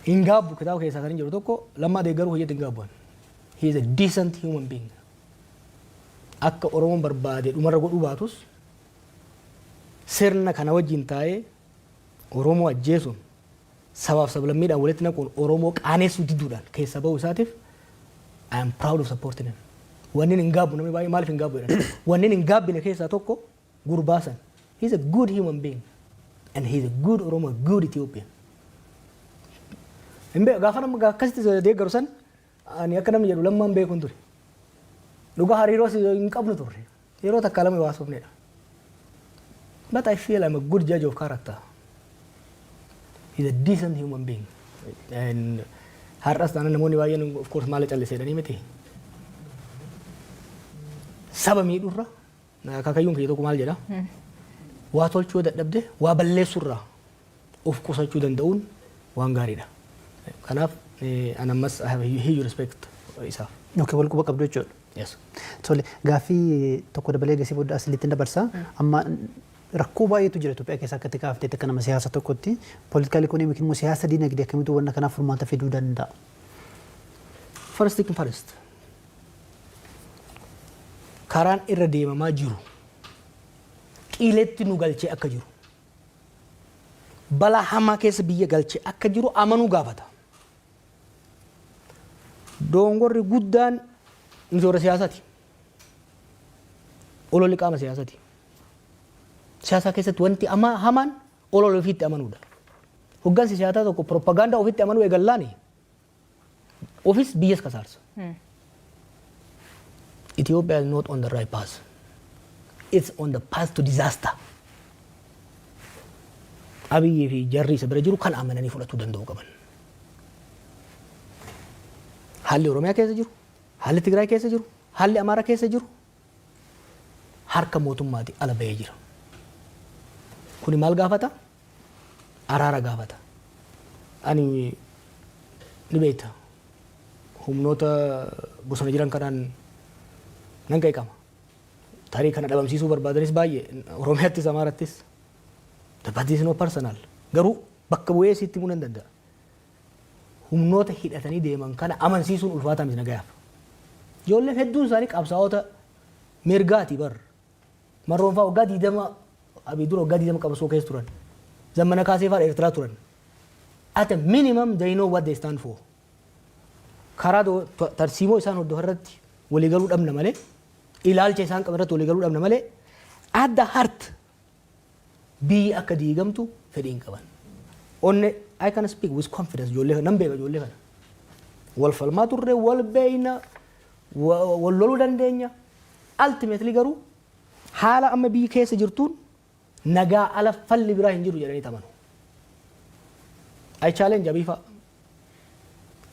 hin gaabbu kitaaba keessaa kan hin jiru tokko lammaa deeggaruu hojjetu hin gaabbuan. He is a decent human being. Akka Oromoon barbaade dhumarra godhuu baatus sirna kana wajjin taa'ee Oromoo ajjeesuun sabaaf sablammiidhaan walitti naquun Oromoo qaaneessuu didduudhaan keessa bahuu isaatiif I am proud of supporting him. Wanni hin gaabbu namni baay'ee maaliif hin gaabbu jedhan. Wanni hin gaabbine keessaa tokko gurbaasan. He is a good human being and he is a good Oromo, a good Ethiopian. Gaafa nama akkasitti deeggaru san ani akka namni jedhu lammaan beekuun ture. Dhugaa hariiroo hin qabnu turre. Yeroo takka lama waasofnedha. But I feel I'm a good judge of character. He's a decent human being. And har'as taanaan namoonni baay'een of course maal calliseedhanii miti. Saba miidhurra akaakayyuun kiyya tokko maal jedha? Waa tolchuu dadhabde waa balleessurraa of qusachuu danda'uun waan gaariidha. Kanaaf an ammas I have a huge respect isaaf. Okay, wal quba qabdu jechuudha. Yes. Tole gaaffii tokko dabalee gasii booda asilitti dabarsa. Amma rakkoo baay'eetu jira Itoophiyaa keessa akkatti kaaftee akka nama siyaasa tokkotti political economic immoo siyaasa diinagdee akkamitti wanna kanaaf furmaata fiduu danda'a? First thing first. Karaan irra deemamaa jiru qileetti nu galchee akka jiru balaa hamaa keessa biyya galchee akka jiru amanuu gaafata. Dongorri guddaan misoora siyaasaati. Ololli qaama siyaasaati. Siyaasa keessatti wanti hamaan olol ofiitti amanuudha. Hoggansi siyaasaa tokko propagaandaa ofiitti amanuu eegallaani ofis biyyas kasaarsa. Ethiopia is not on the right path. It's on the path to disaster. Abiyyi fi jarri isa bira jiru kan amananii fudhachuu danda'u qaban. Haalli Oromiyaa keessa jiru, haalli Tigraay keessa jiru, haalli Amaaraa keessa jiru harka mootummaati ala bahee jira. Kuni maal gaafata? Araara gaafata. Ani ni beekta. Humnoota bosona jiran kanaan nan qeeqama. Tarii kana dhabamsiisuu barbaadanis baay'ee Oromiyaattis Amaarattis. But this is not personal. Garuu bakka bu'ee sitti himuu nan danda'a. Humnoota hidhatanii deeman kana amansiisuun ulfaataa miti nagayaaf. Ijoolleen hedduun isaanii qabsaa'ota mirgaati bar. Marroonfaa waggaa 20 abii dura waggaa 20 qabsoo keessa turan. Zammana kaasee fa'aa Eertiraa turan. At a minimum they know what they stand for. Karaa tarsiimoo isaan hordofan irratti waliigaluu dhabna malee ilaalcha isaan qaban irratti waliigaluu dhabna malee at the heart biyyi akka diigamtu fedhiin qaban. Onne I can speak with confidence ijoollee nan beeka ijoollee kana. Wal falmaa turre wal beeyna wal loluu dandeenya. Ultimately garuu haala amma biyyi keessa jirtuun nagaa ala falli biraa hin jiru jedhanii tamanu. I challenge Abiifa.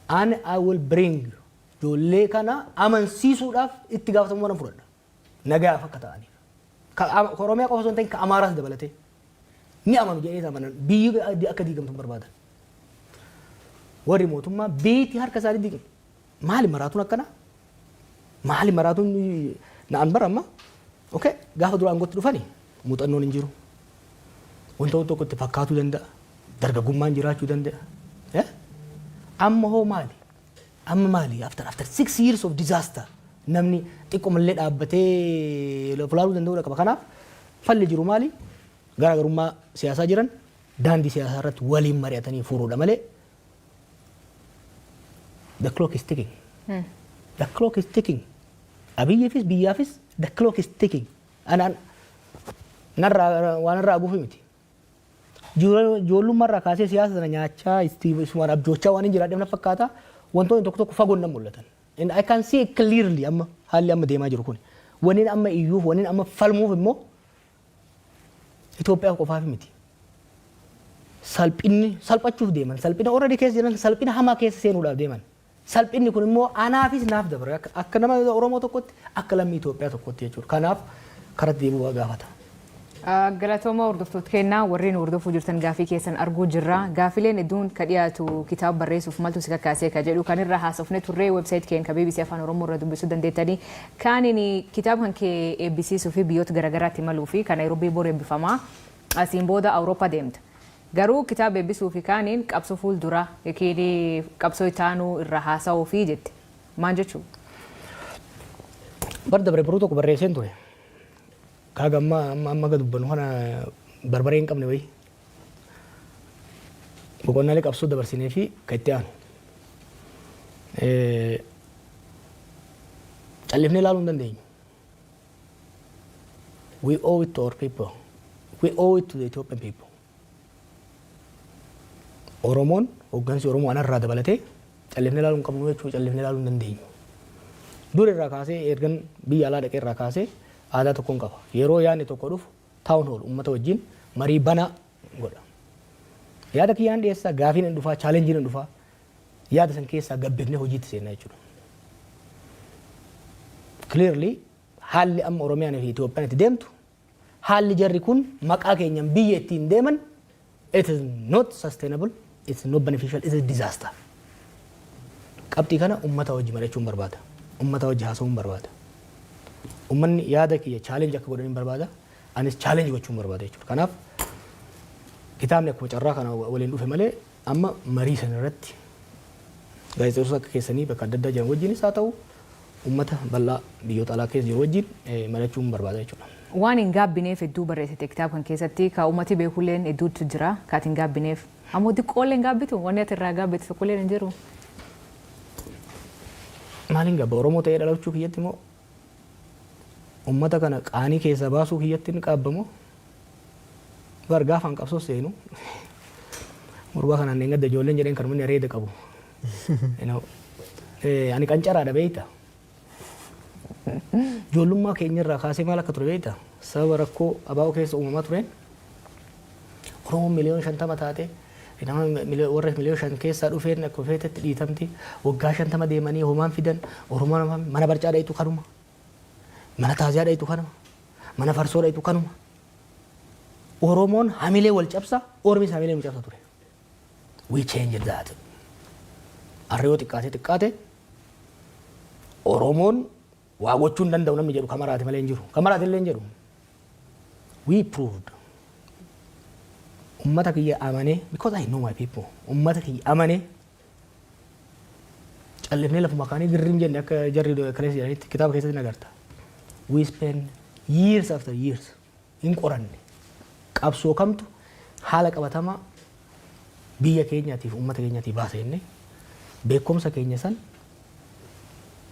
And I will bring ijoollee kana amansiisuudhaaf itti gaafatamummaa nan fudhadha. Nagaaf akka ta'aniif. Oromiyaa qofa osoo hin ta'in ka Amaaraas dabalatee. Ni amanu jedhee amanan biyyi akka diigamtu barbaadan. warri mootummaa beetii harka isaanii diigan. Maali maraatuun akkana? Maali maraatuun na'an baramma? Okay, gaafa duraan gotti dhufani muuxannoon hin jiru. Wanta tokko itti fakkaatuu danda'a. Dargaggummaan jiraachuu danda'a. Amma hoo maali? Amma maali? After 6 years of disaster namni xiqqoo mallee dhaabbatee lolaaluu danda'udha qaba. Kanaaf falli jiru maali? Garaagarummaa siyaasaa jiran daandii siyaasaa irratti waliin mari'atanii furuudha malee. The clock is ticking. The clock is ticking. Abiyyeefis biyyaafis the clock is ticking. Anaan waan irraa guufi miti. Ijoollummaa kaasee siyaasa sana nyaachaa isuma abjoochaa waan hin jiraadheef na fakkaata wantoonni tokko tokko fagoon nan mul'atan. And I can see clearly amma haalli amma deemaa jiru kun. Waniin amma iyyuuf waniin amma falmuuf immoo Itoophiyaa qofaaf miti. Salphachuuf deeman. Salphina already keessa jiran salphina hamaa keessa seenuudhaaf deeman. Salphinni kun immoo anaafis naaf dabare akka nama Oromoo tokkotti akka lammii Itoophiyaa tokkotti jechuudha. Kanaaf karatti deebi'uu gaafata. Galatooma hordoftoota kennaa warreen hordofuu jirtan gaafii keessan arguu jirra. Gaafileen hedduun ka dhiyaatu kitaaba barreessuuf maltu si kakkaasee ka jedhu kan irra haasofne turree website keenya ka BBC Afaan Oromoo irra dubbisuu dandeettanii. Kaaniin kitaaba kan kee eebbisiisuu fi biyyoota garaagaraatti imaluu fi kan Naayiroobii bor eebbifamaa asiin booda Awurooppaa deemta. Garuu kitaaba eebbisuu fi kaaniin qabsoo fuuldura yookiin qabsoo itaanuu irra haasa'uu fi jette. Maal jechuudha? Bar dabre biroo tokko barreesseen ture. Kaaga amma gad dubbanu kana barbaree hin qabne wayi. Boqonnaalee qabsoo dabarsinee fi kan itti aanu. Callifnee ilaaluu hin dandeenyu. We owe it to our people. We owe it to the Ethiopian people. Oromoon hooggansi Oromoo anarraa dabalatee callifnee ilaaluu hin qabnu jechuudha callifnee ilaaluu hin dandeenyu. Dur irraa kaasee ergan biyya alaa dhaqee irraa kaasee aadaa tokkoon qaba. Yeroo yaadni tokko dhufu taa'uun oolu uummata wajjin marii banaa godha. Yaada kiyyaan dhiyeessaa gaafiin hin dhufaa chaalenjiin hin dhufaa yaada san keessaa gabbifnee hojiitti seenaa jechuudha. Clearly haalli amma Oromiyaan fi Itoophiyaan itti deemtu haalli jarri kun maqaa keenyaan biyya ittiin deeman it is not sustainable, it is not beneficial, it is a disaster. Qabxii kana uummata wajjin mari'achuun barbaada. Uummata wajjin haasa'uun barbaada. Uummanni yaada kiyya challenge akka godhaniin barbaada. Anis challenge gochuun barbaada jechuudha. Kanaaf kitaabni akkuma carraa kana waliin dhufe malee amma marii sana irratti gaazexeessitoota akka keessanii bakka adda addaa jiran wajjinis haa ta'u uummata bal'aa biyyoota alaa keessa jiru wajjin mari'achuun barbaada jechuudha. Waan hin gaabbineef hedduu barreessite kitaaba kan keessatti ka uummati beekulleen hedduutu jira kaati hin gaabbineef. Ammoo xiqqoollee hin gaabbitu wanni ati irraa gaabbite tokkollee hin jiru. Maaliin gaabba Oromoo ta'ee dhalachuu kiyyatti immoo ummata kana qaanii keessa baasuu kiyyatti ni qaabbamoo bar gaafaan qabsoo seenu murbaa kanaan eeggadda ijoolleen jedheen kan munni areeda qabu ani qancaraadha beeyta ijoollummaa keenyarraa kaasee maal akka ture beeyta sababa rakkoo abaa'oo keessa uumamaa tureen Oromoon miliyoona 50 taate warra miliyoona 5 keessaa dhufeen akka feetetti dhiitamti waggaa 50 deemanii homaan fidan Oromoon mana barcaa dhayitu kanuma mana taaziyaa dhayitu kanuma mana farsoo dhayitu kanuma Oromoon hamilee wal cabsa Oromis hamilee wal cabsa ture we changed that arriyoo xiqqaate Oromoon waa gochuu hin danda'u namni jedhu kamaraati malee hin jiru kamaraati illee hin jedhu we proved ummata kiyya amane because I know my people ummata kiyya amane callifnee lafuma kaanii dirriin jenne akka jarri kaleessa jedhanitti kitaaba keessatti nagarta we spend years after years in qoranne qabsoo kamtu haala qabatamaa biyya keenyaatiif ummata keenyaatiif baasenne beekumsa keenya san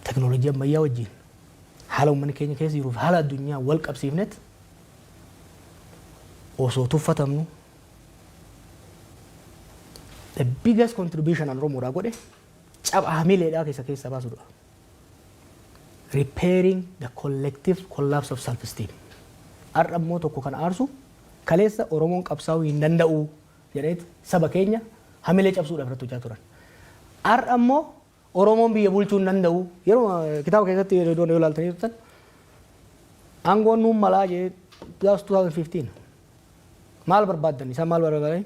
teknoolojii ammayyaa wajjin haala uummanni keenya keessa jiruuf haala addunyaa wal qabsiifnet osoo tuffatamnu the biggest contribution an Oromoodhaa godhe cabaa hamileedhaa keessa baasudha. Repairing the collective collapse of self-esteem. Har'a immoo tokko kan aarsu kaleessa Oromoon qabsaa'uu hin danda'u jedheet saba keenya hamilee cabsuudhaaf irratti hojjaa turan. Har'a immoo Oromoon biyya bulchuu hin danda'u yeroo kitaaba keessatti yoo ilaaltanii turtan aangoon nuun malaa jedhee 2015 maal barbaaddan isaan maal barbaadan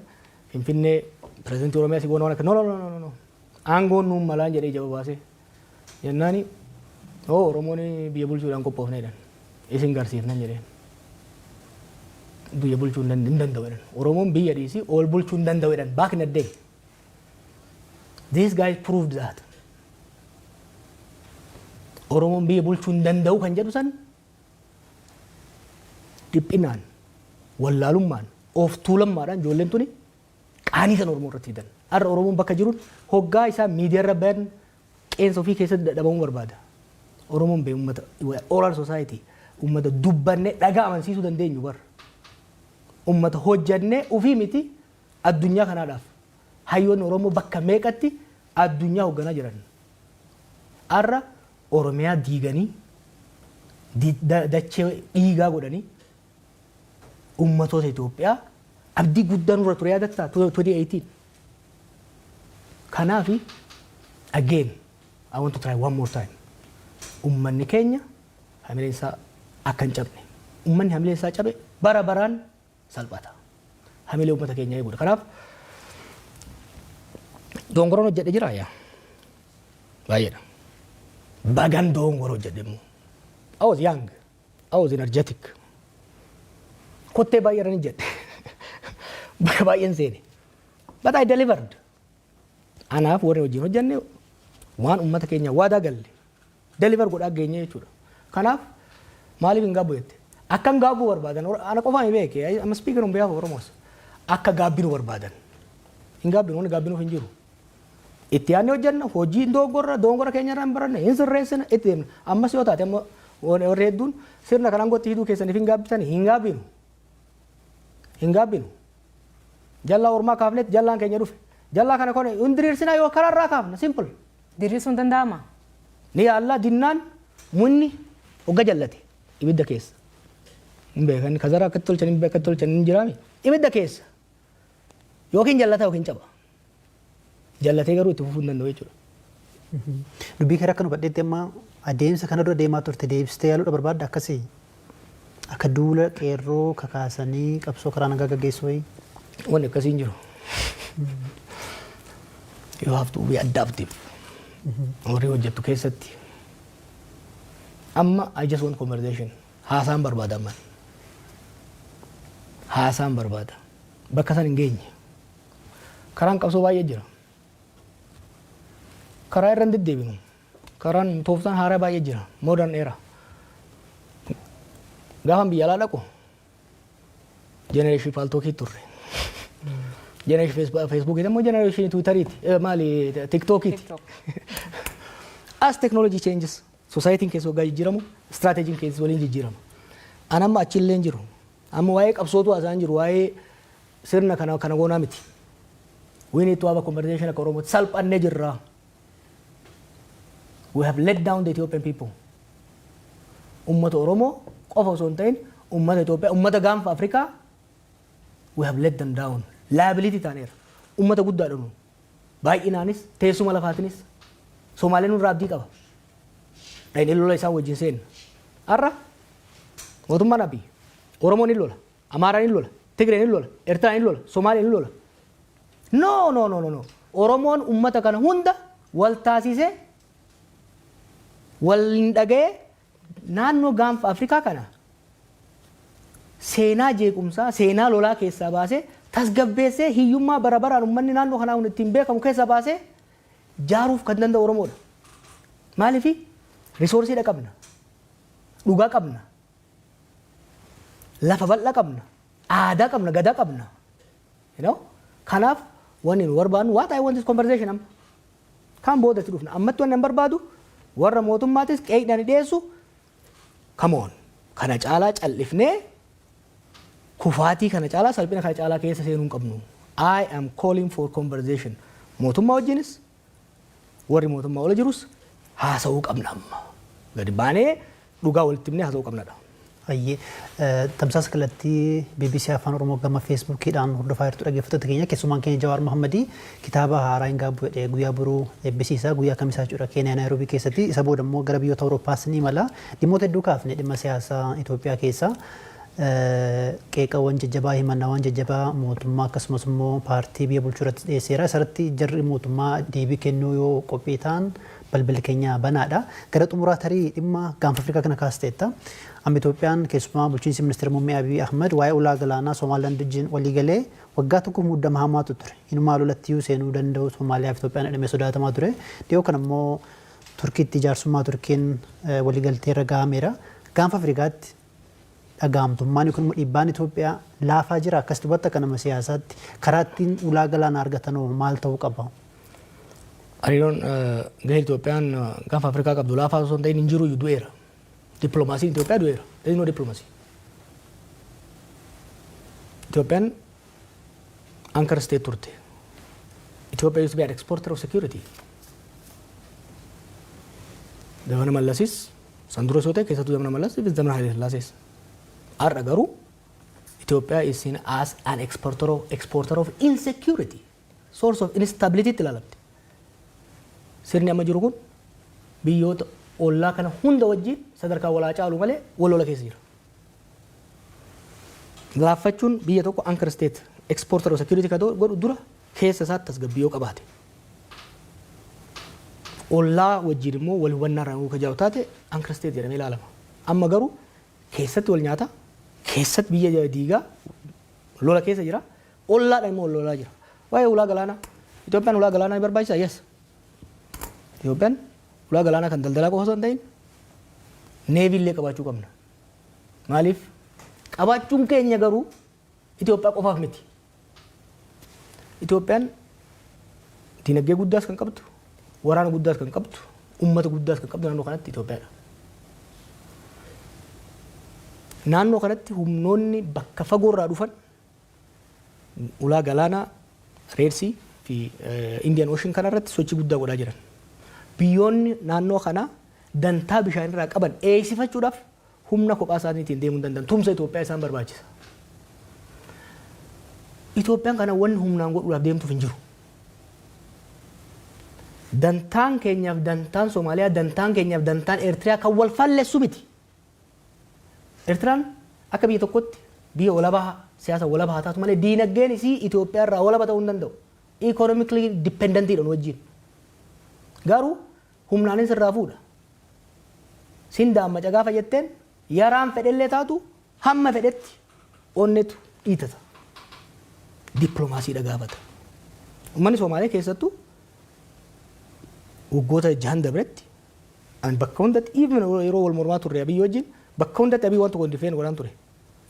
Finfinnee pirezidantii Oromiyaa si goona waan akka no aangoon nuun malaan jedhee jaba baasee jennaani Oromoon biyya bulchuudhaan qophoofne jedhan isin garsiifnan jedheen biyya bulchuu hin danda'u jedhan Oromoon biyya dhiisii ol bulchuu hin danda'u jedhan back in the day. These guys proved that. Oromoon biyya bulchuu hin danda'u kan jedhu san dhiphinaan wallaalummaan of tuulammaadhaan ijoolleen tuni qaanii san Oromoo irratti fidan. Har'a Oromoon bakka jiruun hoggaa isaa miidiyaa irra bayan qeensa ofii keessatti dadhabamuu barbaada. Oromoon bee uummata oral society uummata dubbannee dhagaa amansiisuu dandeenyu bar. Uummata hojjannee ofii miti addunyaa kanaadhaaf. Hayyoonni Oromoo bakka meeqatti addunyaa hoogganaa jiran. Har'a Oromiyaa diiganii dachee dhiigaa godhanii uummatoota Itoophiyaa abdii guddaa nurra ture yaadattaa 2018. Kanaafi again I want to try one more time. Uummanni keenya hamileen isaa akka hin cabne. Uummanni hamileen isaa cabe bara baraan salphata. Hamilee uummata keenya eeguudha. Kanaaf dongoroon hojjedhe jira yaa. Baay'eedha. Bagan dongoroo hojjedhe immoo. I was young. I was energetic. Kottee baay'eedhaan jedhe. Baay'een seene. But I delivered. Anaaf warri wajjin hojjenne waan uummata keenya waadaa galle deliver godhaa geenye jechuudha. Kanaaf maaliif hin gaabbu jette? Akka hin gaabbu barbaadan ana qofaan beeke. I'm speaking on behalf of Oromos. Akka gaabbinu barbaadan. Hin gaabbinu wanni gaabbinuuf hin jiru. Itti yaadne hojjenna hojii dongora keenya irraa hin baranne hin sirreessina itti deemna. Ammas yoo taate ammoo warri hedduun sirna kanaan gotti hidhuu keessaniif hin gaabbitanii hin gaabbinu. Hin gaabbinu. Jallaa ormaa kaafnetti jallaan keenya dhufe. Jallaa kana kone hundiriirsinaa yoo karaarraa kaafna simple. Diriirsuun danda'ama. Ni Allah dinnaan munni hogga jallate ibidda keessa. Hin beekan kazara akka tolchan hin beekan tolchan hin jiraami. Ibidda keessa. Yookiin jallata yookiin caba. Jallatee garuu itti fufuu hin danda'u jechuudha. Dubbii karaa akka nu badheetti amma adeemsa kana dura deemaa turte deebistee yaaluudha barbaadda akkasii akka duula qeerroo kakaasanii qabsoo karaa nagaa gaggeessuu wayii. Wanni akkasii hin jiru. You have to be adaptive. Warri hojjettu keessatti. Amma I just want conversation. Haasaan barbaada amman. Haasaan barbaada. Bakka san hin geenye. Karaan qabsoo baay'ee jira. Karaa irra hin deddeebinu. Karaan tooftaan haaraa baay'ee jira. Modern era. Gaafan biyya alaa dhaqu. Generation faaltookii turre. Generation Facebook itu, generation Twitter itu, mali TikTok itu. As technology changes, society keessa waggaa jijjiiramu, strategy keessa waliin jijjiiramu. Anamma achillee jiru. Amma waa'ee qabsootu haasa'an jiru, waa'ee sirna kana goonaa miti. We need to have a conversation akka Oromoo salphannee jirra. We have let down the Ethiopian people. Ummata Oromoo qofa osoo hin ta'in, ummata Itoophiyaa, ummata gaanfa Afrikaa, we have let them down. Liability taaneera. Ummata guddaadha nu. Baay'inaanis teessuma lafaatinis Somaaleen nurraa abdii qaba. Dhaynee lola isaan wajjin seenna. Har'a mootummaan abbii Oromoon hin lola, Amaaraan hin lola, Tigreen hin lola, Eertiraan hin lola, Somaaleen hin lola. No. Oromoon ummata kana hunda wal taasisee wal hin dhaga'ee naannoo gaanfa Afrikaa kana seenaa jeequmsaa, seenaa lolaa keessaa baasee tasgabbeessee hiyyummaa bara baraan uummanni naannoo kanaa hundi ittiin beekamu keessa baasee jaaruuf kan danda'u Oromoodha. Maaliif riisoorsiidha qabna, dhugaa qabna, lafa bal'aa qabna, aadaa qabna, gadaa qabna. Kanaaf wanni nu barbaadnu what I want this conversation amma kan boodatti dhufna ammatti wanni barbaadu warra mootummaatis qeeqdhaan dhiyeessu come on kana caalaa callifnee kufaatii kana caalaa salphina kana caalaa keessa seenuu hin qabnu. I am calling for conversation. Mootummaa wajjinis warri mootummaa ola jirus haasa'uu qabna amma. Gadi baanee dhugaa walitti himnee haasa'uu qabnadha. Ayyee tamsaasa kallattii BBC Afaan Oromoo gama Facebookiidhaan hordofaa jirtu dhaggeeffattoota keenya keessumaan keenya Jawaar Mohammed kitaaba haaraa hin gaabbu jedhee guyyaa boruu eebbisiisa guyyaa kamisaa jechuudha Keeniyaa Naayiroobii keessatti isa booda immoo gara biyyoota Awuroopaas ni mala dhimmoota hedduu kaafne dhimma siyaasaa Itoophiyaa keessa qeeqawwan jajjabaa himannaawwan jajjabaa mootummaa akkasumas immoo paartii biyya bulchuu irratti dhiyeesseera. Asirratti jarri mootummaa deebii kennuu yoo qophii ta'an balballi keenya banaadha. Gara xumuraa tarii dhimma gaanfa Afrikaa kana kaasteetta. Amma Itoophiyaan keessumaa bulchiinsi ministeera muummee Abiy Ahmed waa'ee ulaa galaanaa Somaalilaand wajjin waliigalee waggaa tokko muddama hamaatu ture. Inumaa lolattiyyuu seenuu danda'u Somaaliyaa fi Itoophiyaan jedhamee sodaatamaa ture. Dhiyoo kana immoo Turkiitti ijaarsummaa Turkiin waliigaltee irra gahameera. Gaanfa Afrikaatti dhagahamtummaan yookiin dhiibbaan Itoophiyaa laafaa jira akkas dubatta kanama siyaasaatti karaa ittiin ulaa galaanaa argatanoo maal ta'uu qaba? Hariiroon gahee Itoophiyaan gaanfa Afrikaa qabdu laafaa osoo hin ta'in hin jiru du'eera. Dippiloomaasiin Itoophiyaa du'eera. There is no diplomacy. Itoophiyaan anchor state turte. Ethiopia used to be an exporter of security. Zamana Mallasis, Sandro Sote, Kesatu Zamana Mallas, it is Zamana Haile Arra garuu Ethiopia is seen as an exporter of insecurity, source of instability tilalamte. Sirni amma jiru kun biyyoota ollaa kana hunda wajjin sadarkaa walaa caalu malee walola keessa jira. Laaffachuun biyya tokko anchor state exporter of security ka godhu dura keessa isaatti tasgabbii qabaate. Ollaa wajjin immoo wal hubannaa irraa ka jiru taate anchor state jedhamee ilaalama. Amma garuu keessatti wal nyaata, keessatti biyya diigaa lola keessa jira, ollaadhaan immoo lolaa jira. Waa'ee ulaa galaanaa, Itoophiyaan ulaa galaanaa ni barbaachisaa? Yes. Itoophiyaan ulaa galaanaa kan daldalaa qofa osoo hin ta'in neevii illee qabaachuu qabna. Maaliif? Qabaachuun keenya garuu Itoophiyaa qofaaf miti. Itoophiyaan dinagdee guddaas kan qabdu, waraana guddaas kan qabdu, uummata guddaas kan qabdu naannoo kanatti Itoophiyaadha. Naannoo kanatti humnoonni bakka fagoo irraa dhufan ulaa galaanaa Reedsii fi Indian Ocean kanarratti sochii guddaa godhaa jiran. Biyyoonni naannoo kanaa dantaa bishaan irraa qaban eegsifachuudhaaf humna kophaa isaaniitiin deemuu danda'an tumsa Itoophiyaa isaan barbaachisa. Itoophiyaan kana wanni humnaan godhuudhaaf deemtuuf hin jiru. Dantaan keenyaaf dantaan Somaaliyaa, dantaan keenyaaf dantaan Eertiriyaa kan wal falleessu miti. Eertiraan akka biyya tokkotti biyya walabaa siyaasa walabaa taatu malee diinagdeen isii Itoophiyaa irraa walaba ta'uu hin danda'u. Economically dependentiidhaan wajjin. Garuu humnaanis irraa fuudha. Sindaan macaqaa fayyatteen yaraan fedhellee taatu hamma fedhetti onnetu dhiitata. Dippiloomaasiidha gaafata. Uummanni Somaaliyaa keessattuu waggoota 6 dabretti an bakka hundatti even yeroo wal mormaa turre Abiy wajjin bakka hundatti Abiy wanta gondifeen godhan ture.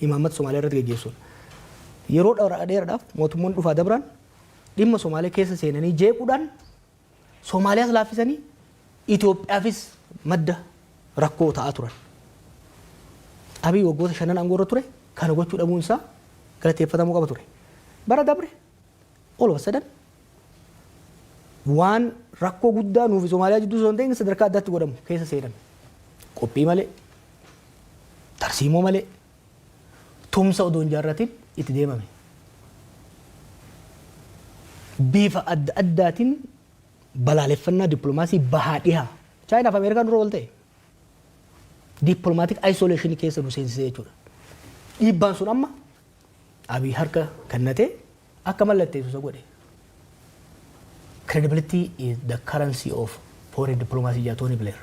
Imaammata Somaaliyaa irratti gaggeessuun. Yeroo dheeraadhaaf mootummoonni dhufaa dabran dhimma Somaaliyaa keessa seenanii jeequudhaan Somaaliyaas laaffisanii Itoophiyaafis madda rakkoo ta'aa turan. Abiy waggoota 5 aangoorra ture kana gochuu dhabuun isaa galateeffatamuu qaba ture. Bara dabre all of a sudden waan rakkoo guddaa nuuf Somaaliyaa jidduu osoo hin ta'in sadarkaa addaatti godhamu keessa seenan. Qophii malee, tarsiimoo malee, tumsa odoo hin jaarratiin itti deemame. Bifa adda addaatiin balaaleffannaa dippiloomaasii bahaa dhihaa. Chaayinaa fi Ameerikaan dura wal ta'e. Dippiloomaatiik ayisoleeshinii keessa nu seensisee jechuudha. Dhiibbaan sun amma Abiy harka kennatee akka mallatteessu godhe. Credibility is the currency of foreign diplomacy jedha Tony Blair.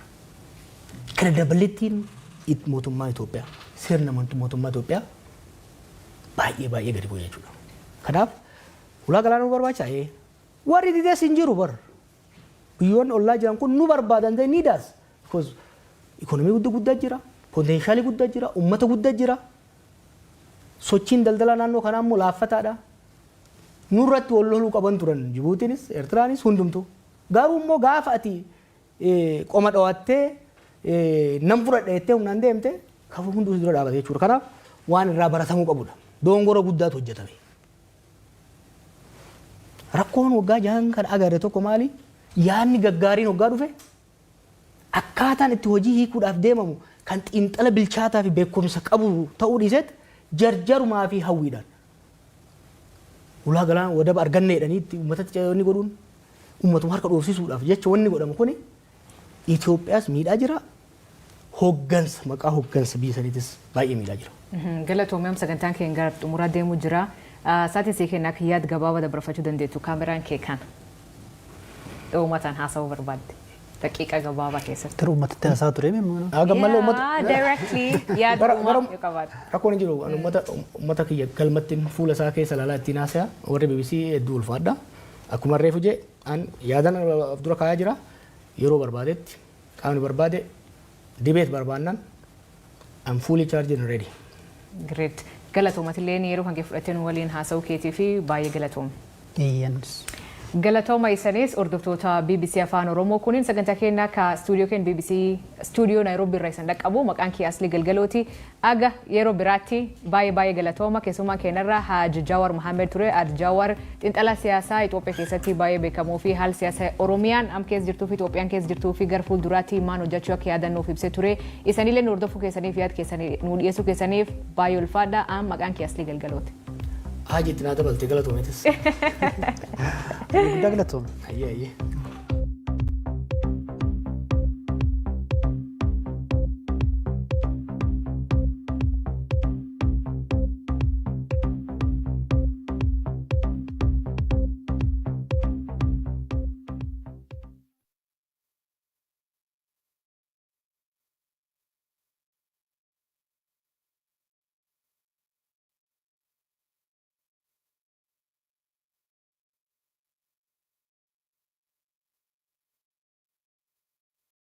Credibility it mootummaa Itoophiyaa sirna mootummaa Itoophiyaa baay'ee gadi bu'ee jechuudha. Kanaaf ulaa galaanaa nu barbaachisaa. Warri didees hin jiru bar. Biyyoonni ollaa jiran kun nu barbaadan ta'e ni daas. Because ikonomii guddaa jira, potentiaalii guddaa jira, uummata guddaa jira. Sochiin daldalaa naannoo kanaa immoo laaffataadha. Nurratti wal loluu qaban turan Jibuutiinis, Eertiraanis hundumtu. Garuu immoo gaafa ati qoma dhawattee nam fudhadha jettee humnaan deemte kafuu hunduu dura dhaabate jechuudha. Kanaaf waan irraa baratamuu qabudha. Dongora guddaatu hojjetame. Rakkoon waggaa 6 kan agarre tokko maali? Yaanni gaggaariin waggaa dhufe akkaataan itti hojii hiikuudhaaf deemamu kan xiinxala bilchaataa fi beekumsa qabu ta'uu dhiisetti jarjarumaa fi hawwiidhaan. Ulaa galaanaa wadaba arganne jedhanii itti uummatatti ce'anii godhuun uummatuma harka dhoofsisuudhaaf jecha wanni godhamu kuni Itoophiyaas miidhaa jira, hooggansa maqaa hooggansa biyya saniitis baay'ee miidhaa jira. Galatoomii sagantaan keenya gara xumuraa deemu jira. Saatiin sii kennaa yaad gabaabaa dabarfachuu dandeettu kaameraan kee kan uummataan haasawuu barbaadde daqiiqa gabaabaa keessatti. Tura uummatti haasaa ture meemmoo. Gammallee uummata. Directly yaada uummata qabaatu. Rakkoon jiru uummata kiyya galmatti fuula isaa keessa ilaalaa ittiin haasa'aa warri BBC hedduu ulfaadha. Akkuma reefu jee an yaadan dura kaayaa jira yeroo barbaadetti qaamni barbaade dibeet barbaannan I'm fully charged and ready. Great. Galatoomatillee yeroo kan kee fudhateen waliin haasa'uu keetii fi baay'ee galatooma. Iyyanis. Galatooma isaaniis hordoftoota BBC Afaan Oromoo kuniin sagantaa keenyaa ka stuudiyoo keenya BBC stuudiyoo Naayiroobii irraa isin dhaqqabu maqaan kee Asli Galgalooti. Aga yeroo biraatti baay'ee galatooma keessumaa keenyarraa Haji Jawaar Mohammed ture. Haji Jawaar xiinxalaa siyaasaa Itoophiyaa keessatti baay'ee beekamoo fi haala siyaasaa Oromiyaan am keessa jirtuu fi Itoophiyaan keessa jirtuu fi gara fuulduraatti maal hojjechuu akka yaadannoof ibsee ture. Isanillee nu hordofuu keessaniif yaad keessanii nu dhiyeessuu keessaniif baay'ee ulfaadha. Am maqaan kee Asli Galgalooti. Haji itti naa dabalte galatoometis. Guddaa galatooma. Ayyee.